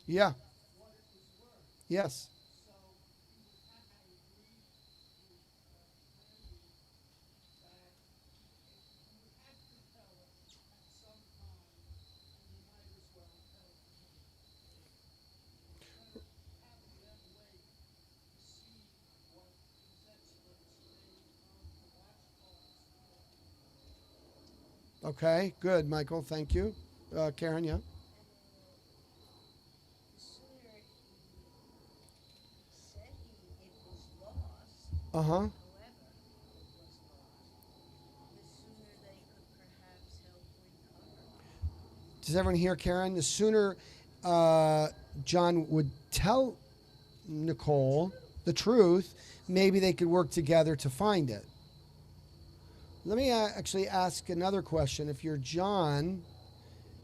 Yeah. Yes. Okay, good, Michael. Thank you. Karen, yeah? Uh-huh. Does everyone hear Karen? The sooner John would tell Nicole the truth, maybe they could work together to find it. Let me actually ask another question. If you're John,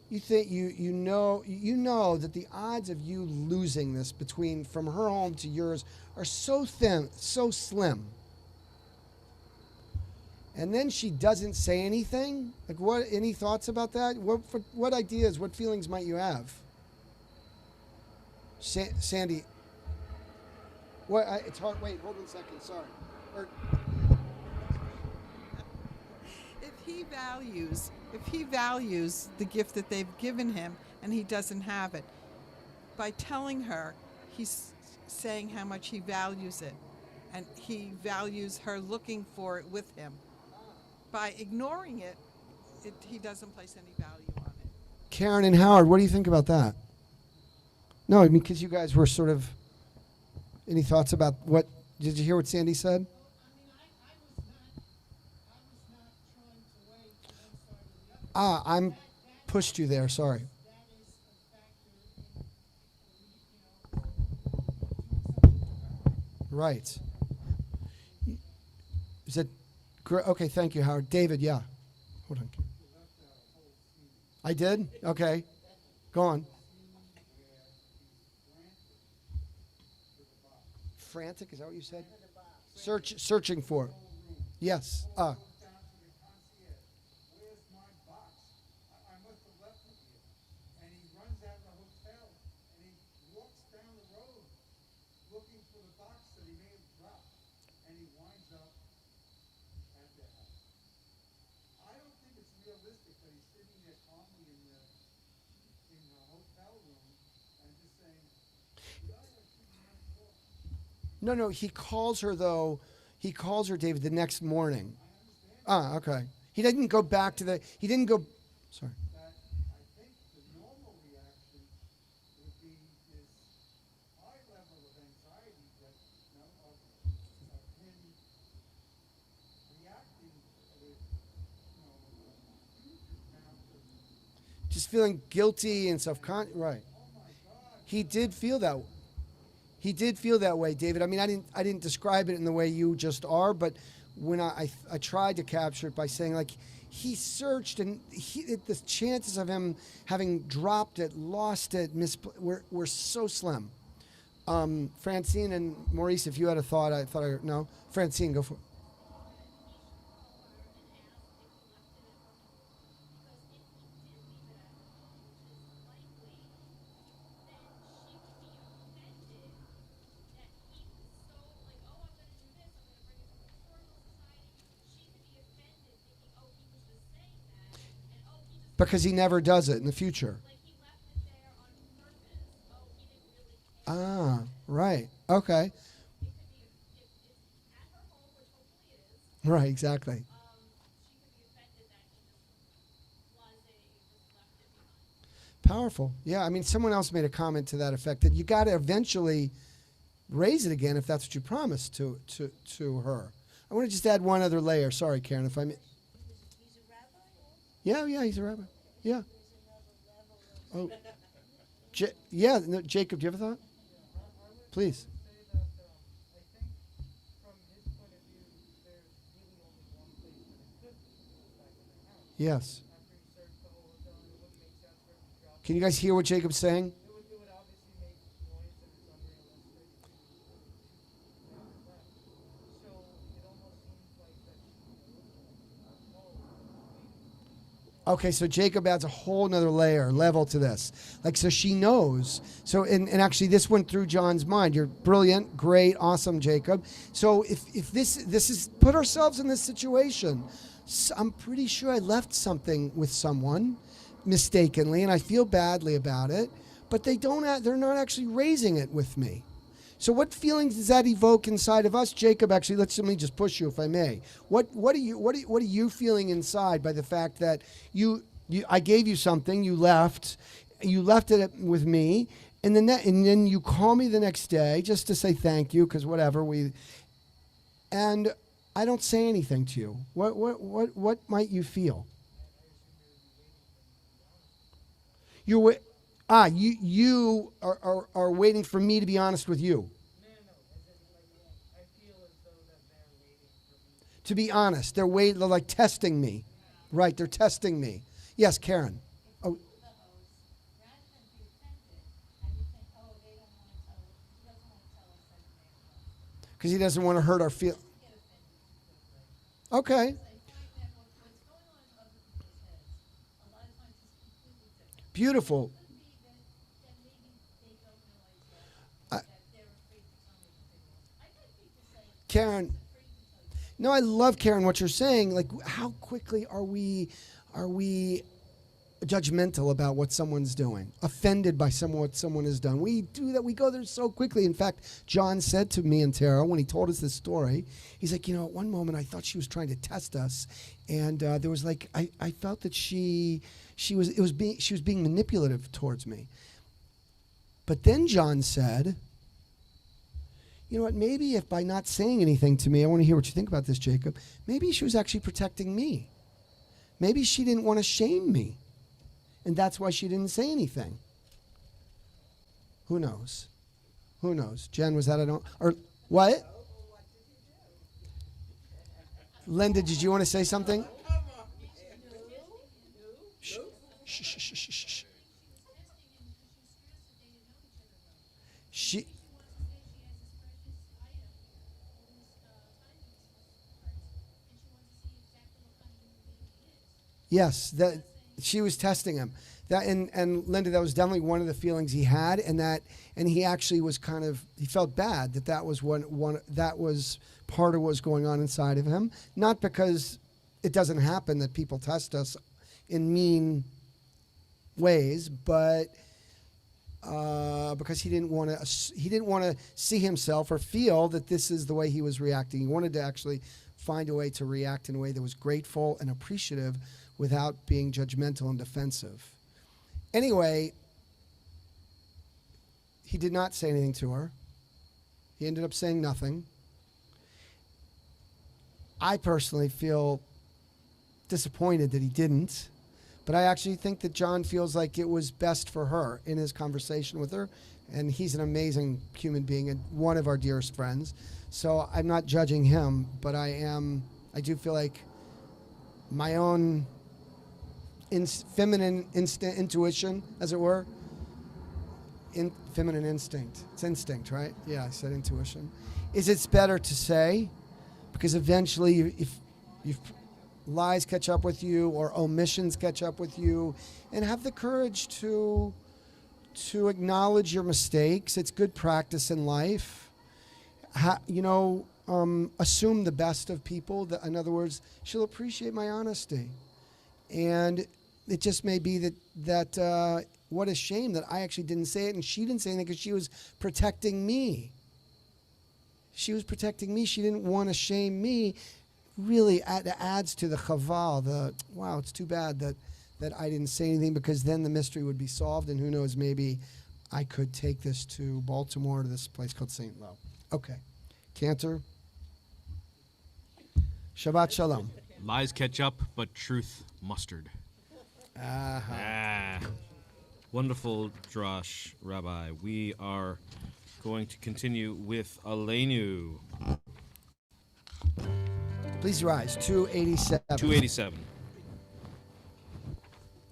you think you know that the odds of you losing this from her home to yours are so thin, so slim. And then she doesn't say anything. Like, what? Any thoughts about that? What ideas? What feelings might you have? Sandy. What? It's hard. Wait, hold on a second. Sorry. If he values the gift that they've given him and he doesn't have it, by telling her, he's saying how much he values it, and he values her looking for it with him. By ignoring it, he doesn't place any value on it. Karen and Howard, what do you think about that? No, I mean, because you guys were sort of. Any thoughts about what? Did you hear what Sandy said? I'm pushed you there. Sorry. Right. Is that okay? Thank you, Howard. David, yeah. Hold on. I did. Okay. Go on. Frantic, is that what you said? Searching for. Yes. No, he calls her, though. He calls her, David, the next morning. Okay. He didn't go back to the. He didn't go. Sorry. Just feeling guilty and self-conscious. Right. He did feel that. He did feel that way, David. I mean, I didn't describe it in the way you just are, but when I tried to capture it by saying, like, he searched, and the chances of him having dropped it, lost it, were so slim. Francine and Maurice, if you had a thought, no. Francine, go for it. Because he never does it in the future. Right. Okay. Right, exactly. Powerful. Yeah, I mean, someone else made a comment to that effect that you got to eventually raise it again if that's what you promised to her. I want to just add one other layer. Sorry, Karen, if I'm. Yeah, he's a rabbi. Yeah. Oh. No, Jacob, do you have a thought? Please. Yes. Can you guys hear what Jacob's saying? Okay, so Jacob adds a whole nother level to this. Like, so she knows. So, and actually this went through John's mind. You're brilliant, great, awesome, Jacob. So if this is, put ourselves in this situation. So I'm pretty sure I left something with someone mistakenly, and I feel badly about it, but they're not actually raising it with me. So what feelings does that evoke inside of us, Jacob? Actually, let me just push you, if I may. What are you feeling inside by the fact that I gave you something, you left it with me, and then you call me the next day just to say thank you, because whatever and I don't say anything to you. What might you feel? You are waiting for me to be honest with you. I feel as though that they're waiting for me. To be honest, they're like testing me. Right, they're testing me. Yes, Karen. Oh. Because he doesn't want to hurt our feelings. Okay. Beautiful. Karen, No, I love, Karen, what you're saying. Like, how quickly are we judgmental about what someone's doing, offended by what someone has done? We do that. We go there so quickly. In fact, John said to me and Tara when he told us this story, he's like, at one moment I thought she was trying to test us, and there was like I felt that she was being manipulative towards me. But then John said, you know what, maybe if by not saying anything to me, I want to hear what you think about this, Jacob, maybe she was actually protecting me. Maybe she didn't want to shame me, and that's why she didn't say anything. Who knows? Who knows? Jen, was that or what? Linda, did you want to say something? Shh, shh, shh, shh, shh, shh. She... Yes, that she was testing him. That and Linda, that was definitely one of the feelings he had, and he actually was he felt bad that was that was part of what was going on inside of him. Not because it doesn't happen that people test us in mean ways, but because he didn't want to see himself or feel that this is the way he was reacting. He wanted to actually find a way to react in a way that was grateful and appreciative without being judgmental and defensive. Anyway, he did not say anything to her. He ended up saying nothing. I personally feel disappointed that he didn't, but I actually think that John feels like it was best for her in his conversation with her, and he's an amazing human being and one of our dearest friends. So I'm not judging him, but I do feel like my own feminine intuition, as it were. Feminine instinct. It's instinct, right? Yeah, I said intuition. It's better to say, because eventually if lies catch up with you or omissions catch up with you, and have the courage to acknowledge your mistakes. It's good practice in life. Assume the best of people. In other words, she'll appreciate my honesty. And it just may be that what a shame that I actually didn't say it, and she didn't say anything because she was protecting me. She was protecting me. She didn't want to shame me. Really adds to the chaval, wow, it's too bad that I didn't say anything, because then the mystery would be solved, and who knows, maybe I could take this to Baltimore, to this place called St. Lo. Okay. Cantor. Shabbat Shalom. Lies catch up, but truth mustard. Wonderful drash, Rabbi. We are going to continue with Aleinu. Please rise. 287. 287.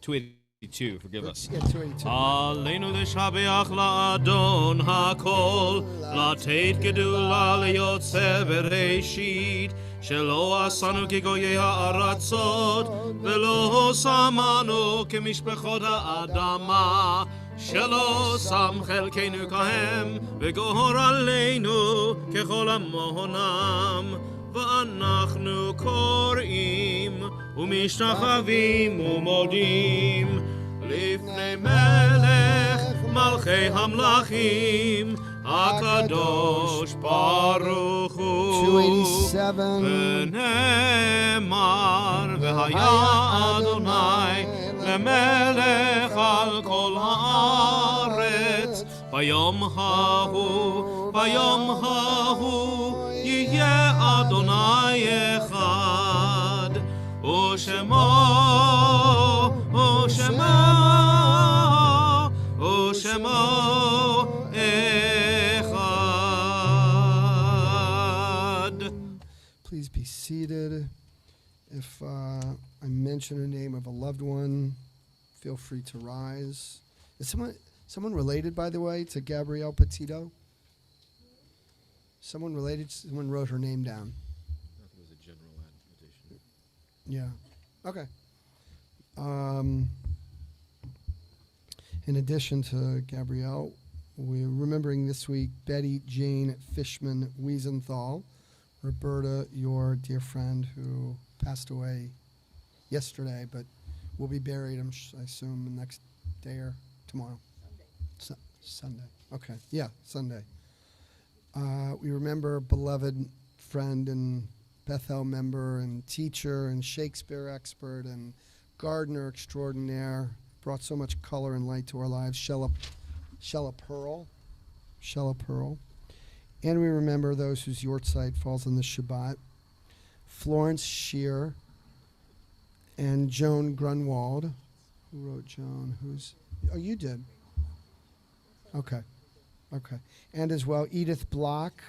282, forgive us. Yeah, 282. עלינו לשבח לאדון הכל, לתת גדולה ליוצא בראשית, שלא עשנו כגויי הארצות, ולא שמנו כמשפחות האדמה, שלא שם חלקנו כהם, וגורל עלינו ככל עמונם. ואנחנו קוראים ומשתחווים ומודים לפני מלך מלכי המלכים הקדוש ברוך הוא. 287. ונאמר והיה אדוני למלך על כל הארץ ביום ההוא יהיה אדוני אחד, ושמו אחד. Please be seated. If I mention a name of a loved one, feel free to rise. Is someone related, by the way, to Gabrielle Petito? Someone related? Someone wrote her name down. It was a general addition. Yeah. Okay. In addition to Gabrielle, we're remembering this week Betty Jane Fishman Wiesenthal. Roberta, your dear friend who passed away yesterday, but will be buried, I assume, the next day or tomorrow. Sunday. Okay. Yeah, Sunday. We remember beloved friend and Beth-El member and teacher and Shakespeare expert and gardener extraordinaire. Brought so much color and light to our lives. Shella Pearl. And we remember those whose yortzeit falls on the Shabbat. Florence Shear and Joan Grunwald. Who wrote Joan? Oh, you did. Okay. And as well, Edith Block,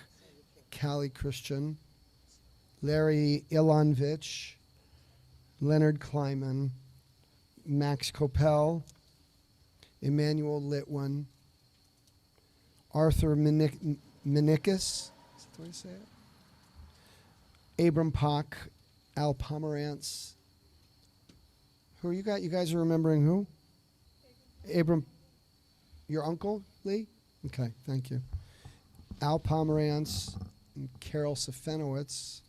Callie Christian, Larry Ilanvich, Leonard Kleiman, Max Coppell, Emmanuel Litwin, Arthur Minikis, is that the way you say it? Abram Pock, Al Pomerantz. Who you got? You guys are remembering who? Abram, your uncle, Lee? Okay, thank you. Al Pomerantz and Carol Safenowitz.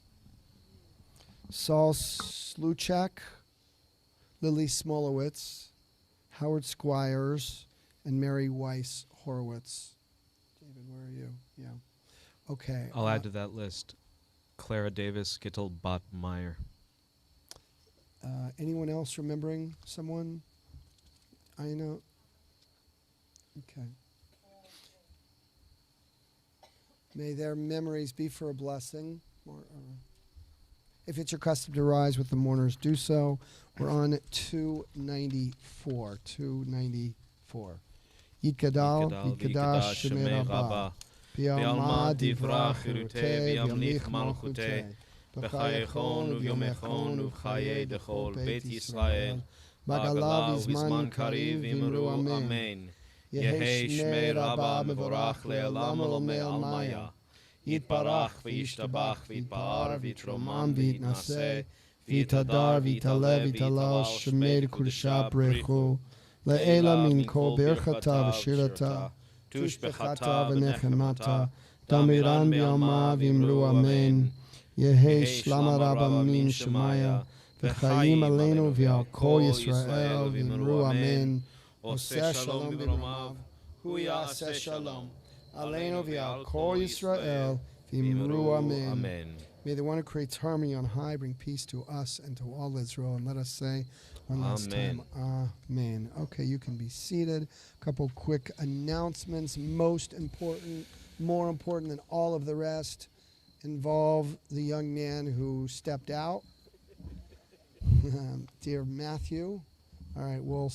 Saul Sluchak, Lily Smolowitz, Howard Squires, and Mary Weiss Horowitz. David, where are you? Yeah. Okay. I'll add to that list Clara Davis, Gittel Botmeyer. Anyone else remembering someone? I know. Okay. May their memories be for a blessing. If it's your custom to rise with the mourners, do so. We're on 294. 294. Yitgadal, Yitgadash, Shemei Rabbah. Bialma divra chirute, biamlich malchute. B'chayechon uvyomechon uvchaye dechol Beit Yisrael. Bagalav izman kariv imru amen. Yehi Shmei Rabbah mevorach le'elam olomei almaya. Yitbarach v'yishtabach v'yitbar v'yitromam v'yitnaseh v'yitadar v'yitaleh v'yitalal Shmei Kedusha brechu le'ela min kol berchata v'shirata tushbechata v'nechemata damiran b'yalma v'imru amen. Yehi Shlama Rabba min Shemaya v'chayim aleinu v'yal kol Yisrael v'imru amen. Oseh shalom v'romav hu yaseh shalom aleinu v'yal kol Yisrael v'imru amen. May the one who creates harmony on high bring peace to us and to all Israel. And let us say one last time, Amen. Okay, you can be seated. A couple quick announcements. Most important, more important than all of the rest, involve the young man who stepped out. Dear Matthew. All right, we'll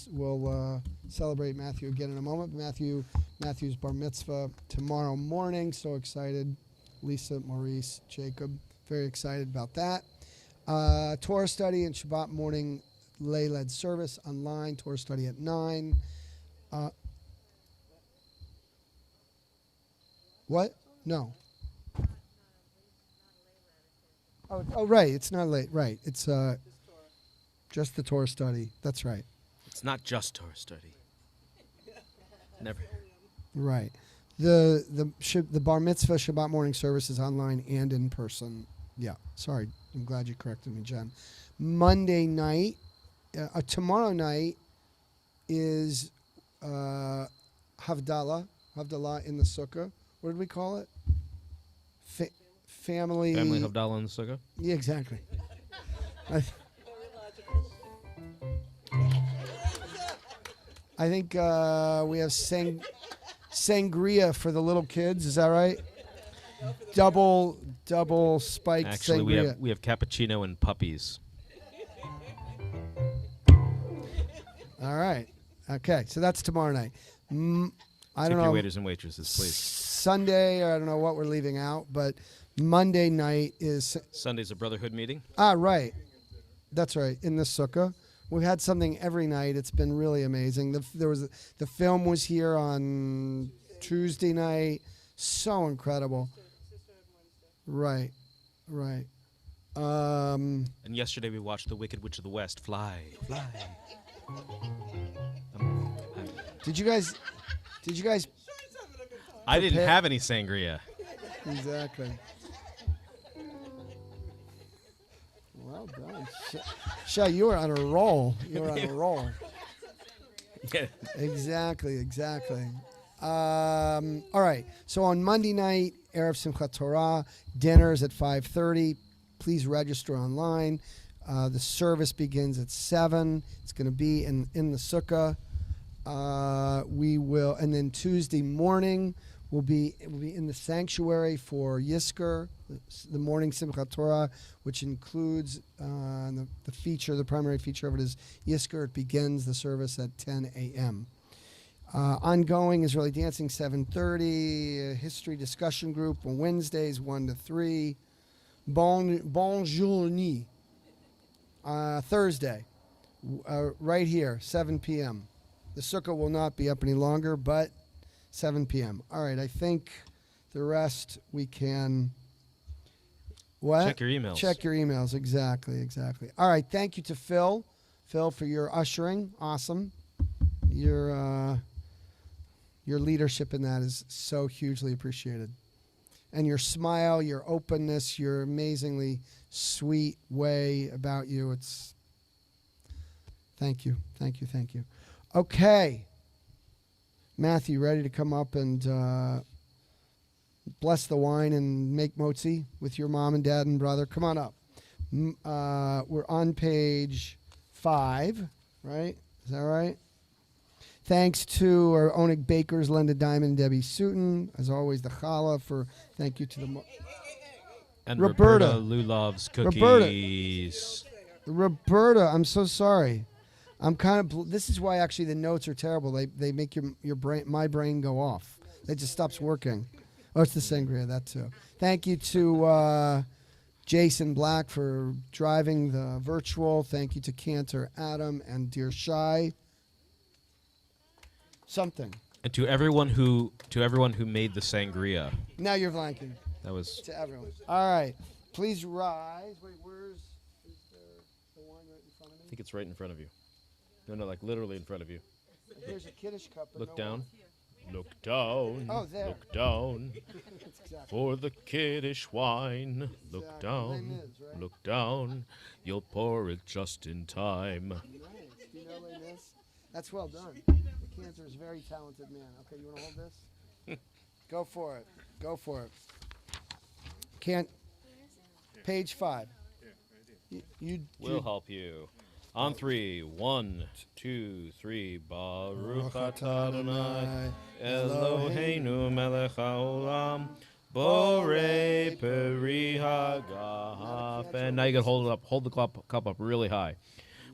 celebrate Matthew again in a moment. Matthew's bar mitzvah tomorrow morning. So excited. Lisa, Maurice, Jacob, very excited about that. Torah study and Shabbat morning lay-led service online. Torah study at 9. What? No. Oh, right. It's not late. Right. It's just the Torah study. That's right. It's not just Torah study. Never. Right. The bar mitzvah Shabbat morning service is online and in person. Yeah. Sorry. I'm glad you corrected me, Jen. Monday night, tomorrow night is Havdalah in the Sukkah. What did we call it? Family Havdalah in the Sukkah? Yeah, exactly. I think we have sangria for the little kids. Is that right? Double spiked Actually, sangria. we have cappuccino and puppies. All right. Okay, so that's tomorrow night. I don't Tip know. your waiters and waitresses, please. Sunday, I don't know what we're leaving out, but Monday night is... Sunday's a brotherhood meeting. Right. That's right, in the Sukkah. We've had something every night. It's been really amazing. The film was here on Tuesday night. So incredible. Right. And yesterday we watched The Wicked Witch of the West. Fly. Did you guys? I didn't have any sangria. Exactly. Shai, you were on a roll. You were on a roll. Yeah. Exactly. All right. So on Monday night, Erev Simchat Torah, dinners at 5:30. Please register online. The service begins at 7. It's going to be in the sukkah. We will, and then Tuesday morning we'll be in the sanctuary for Yisker, the morning Simchat Torah, which includes the primary feature of it is Yisker. It begins the service at 10 a.m. Ongoing Israeli dancing 7:30. History discussion group on Wednesdays 1 to 3. Bonjourni. Thursday, right here, 7 p.m. The sukkah will not be up any longer, but 7 p.m. All right, I think the rest we can. What? Check your emails. Check your emails. Exactly. All right, thank you to Phil. Phil, for your ushering. Awesome. Your leadership in that is so hugely appreciated. And your smile, your openness, your amazingly sweet way about you. It's thank you. Okay. Matthew, ready to come up and bless the wine and make motzi with your mom and dad and brother? Come on up. We're on page 5, right? Is that right? Thanks to our Onig bakers, Linda Diamond and Debbie Sutton. As always, the challah for thank you to the... And Roberta Lulov's cookies. Roberta, I'm so sorry. I'm kind of... This is why actually the notes are terrible. They make your brain, my brain go off. It just stops working. Oh, it's the sangria, that too. Thank you to Jason Black for driving the virtual. Thank you to Cantor Adam and Dear Shy. Something. And to everyone who made the sangria. Now you're blanking. That was To everyone. All right. Please rise. Wait, is there the wine right in front of I me? think it's right in front of you. No, like literally in front of you. There's a kiddish cup. But Look no down. wine. Look down. Oh, there. Look down. That's exactly. For the kiddish wine. Look Exactly. down. Les Mis, right? Look down. You'll pour it just in time. Nice. Do you know Les Mis? That's well done. The Cantor is a very talented man. Okay, you want to hold this? Go for it. Can't. Page 5. We'll help you. On 3. 1, 2, 3. Baruch atah Adonai Eloheinu melech haolam borei peri hagafen. Now you can hold it up. Hold the cup up really high.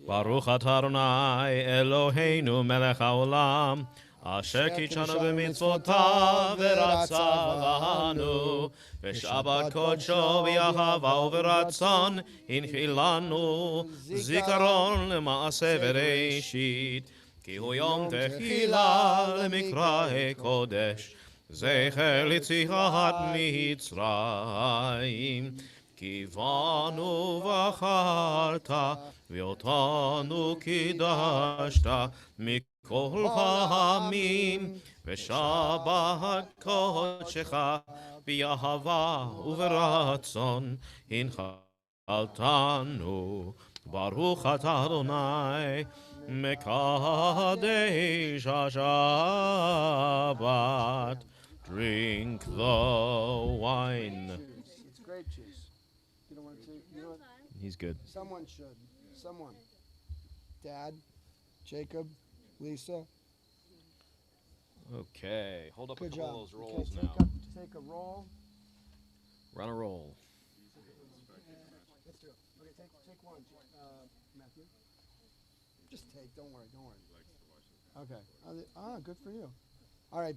Baruch atah Adonai Eloheinu melech haolam asher kitshanu b'mitzvotav v'ratzavanu v'shabbat kodsho v'yahava v'ratzon hinchilanu zikaron l'maaseh v'reishit ki hu yom techila l'mikra'e kodesh zecher l'tziat mitzrayim כי בנו בחרת ואותנו קידשת מכל העמים ושבת קודשך באהבה וברצון הנחלתנו ברוך אתה אדוני מקדש השבת. Drink the wine. It's grape juice. You don't want to. You know what? He's good. Someone should. Someone. Dad, Jacob, Lisa. Okay, hold up a Good couple job. of those rolls Okay, now. take a roll. Run a roll. Let's do it. Okay, take one, Matthew. Just take. Don't worry. Okay. Good for you. All right.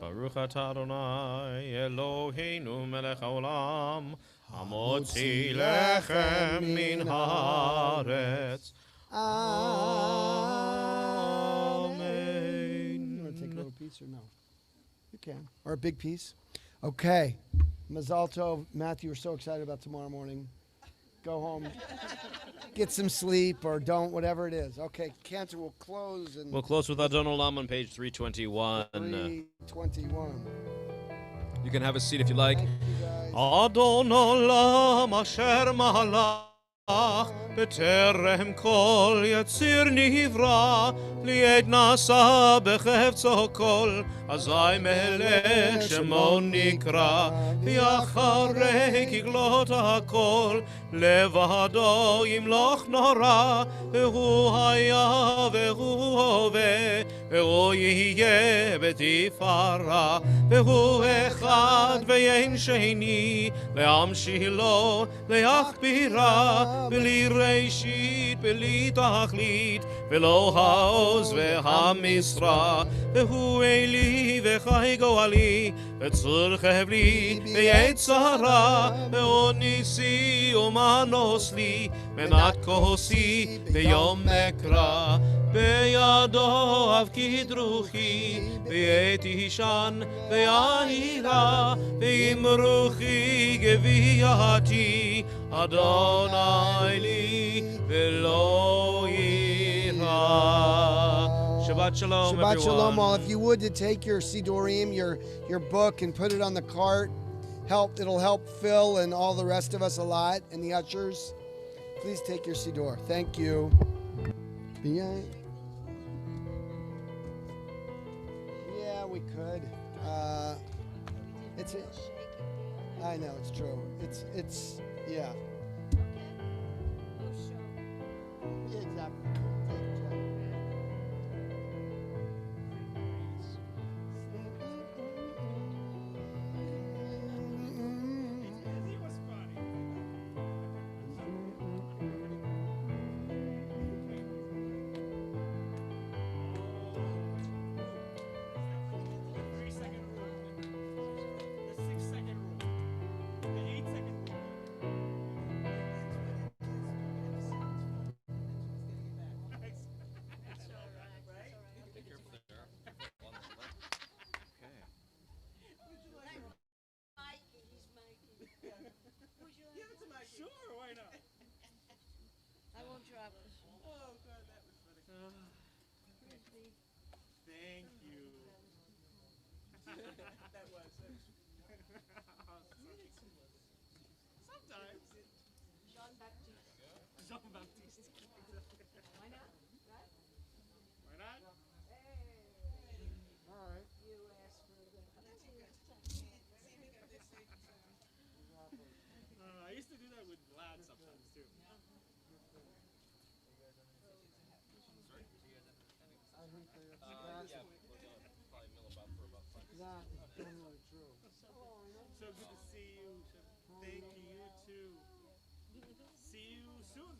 Baruch atah Adonai Eloheinu melech haolam hamotzi lechem min haaretz. Amen. You want to take a little piece or no? You can. Or a big piece. Okay. Mazal Tov. Matthew, we're so excited about tomorrow morning. Go home. Get some sleep or don't, whatever it is. Okay, Cantor will close and We'll close with Adon Olam on page 321. 321. You can have a seat if you like. Thank you guys. Adon Olam asher mahala בטרם כל יציר נברא, ליד נעשה בחפצו כל, אזי מלך שמו נקרא, ואחרי כגלות הכל, לבדו ימלוך נורא, והוא היה והוא הווה, והוא יהיה בתפארה, והוא אחד ואין שני, להמשילו, להכבירה, בלי ראשית, בלי תכלית, ולא העוז והמשרה, והוא אלי וחי גואלי, וצור חבלי ויצרה, והוא ניסי ומנוס לי, מנת כוסי ביום מקרא, בידו הפקיד רוחי, ועת אישן ויהירה, ועם רוחי גבייתי, אדוני לי ולא יירא. Shabbat Shalom, Shabbat everyone. Shalom, all. If you would, to take your Sidurim, your book, and put it on the cart. It'll help Phil and all the rest of us a lot, and the ushers. Please take your Siddur. Thank you. Yeah, we could. I know, it's true. It's yeah. Yeah, exactly. Sure, why not? I won't drop it. Oh, God, that was funny. Thank you. that was. Sometimes. Jean-Baptiste. Jean-Baptiste. Why not? Right? Why not? Hey. All right. You asked for the... I used to do that with Vlad sometimes, too. That is totally true. So good to see you. Thank you, you too. See you soon.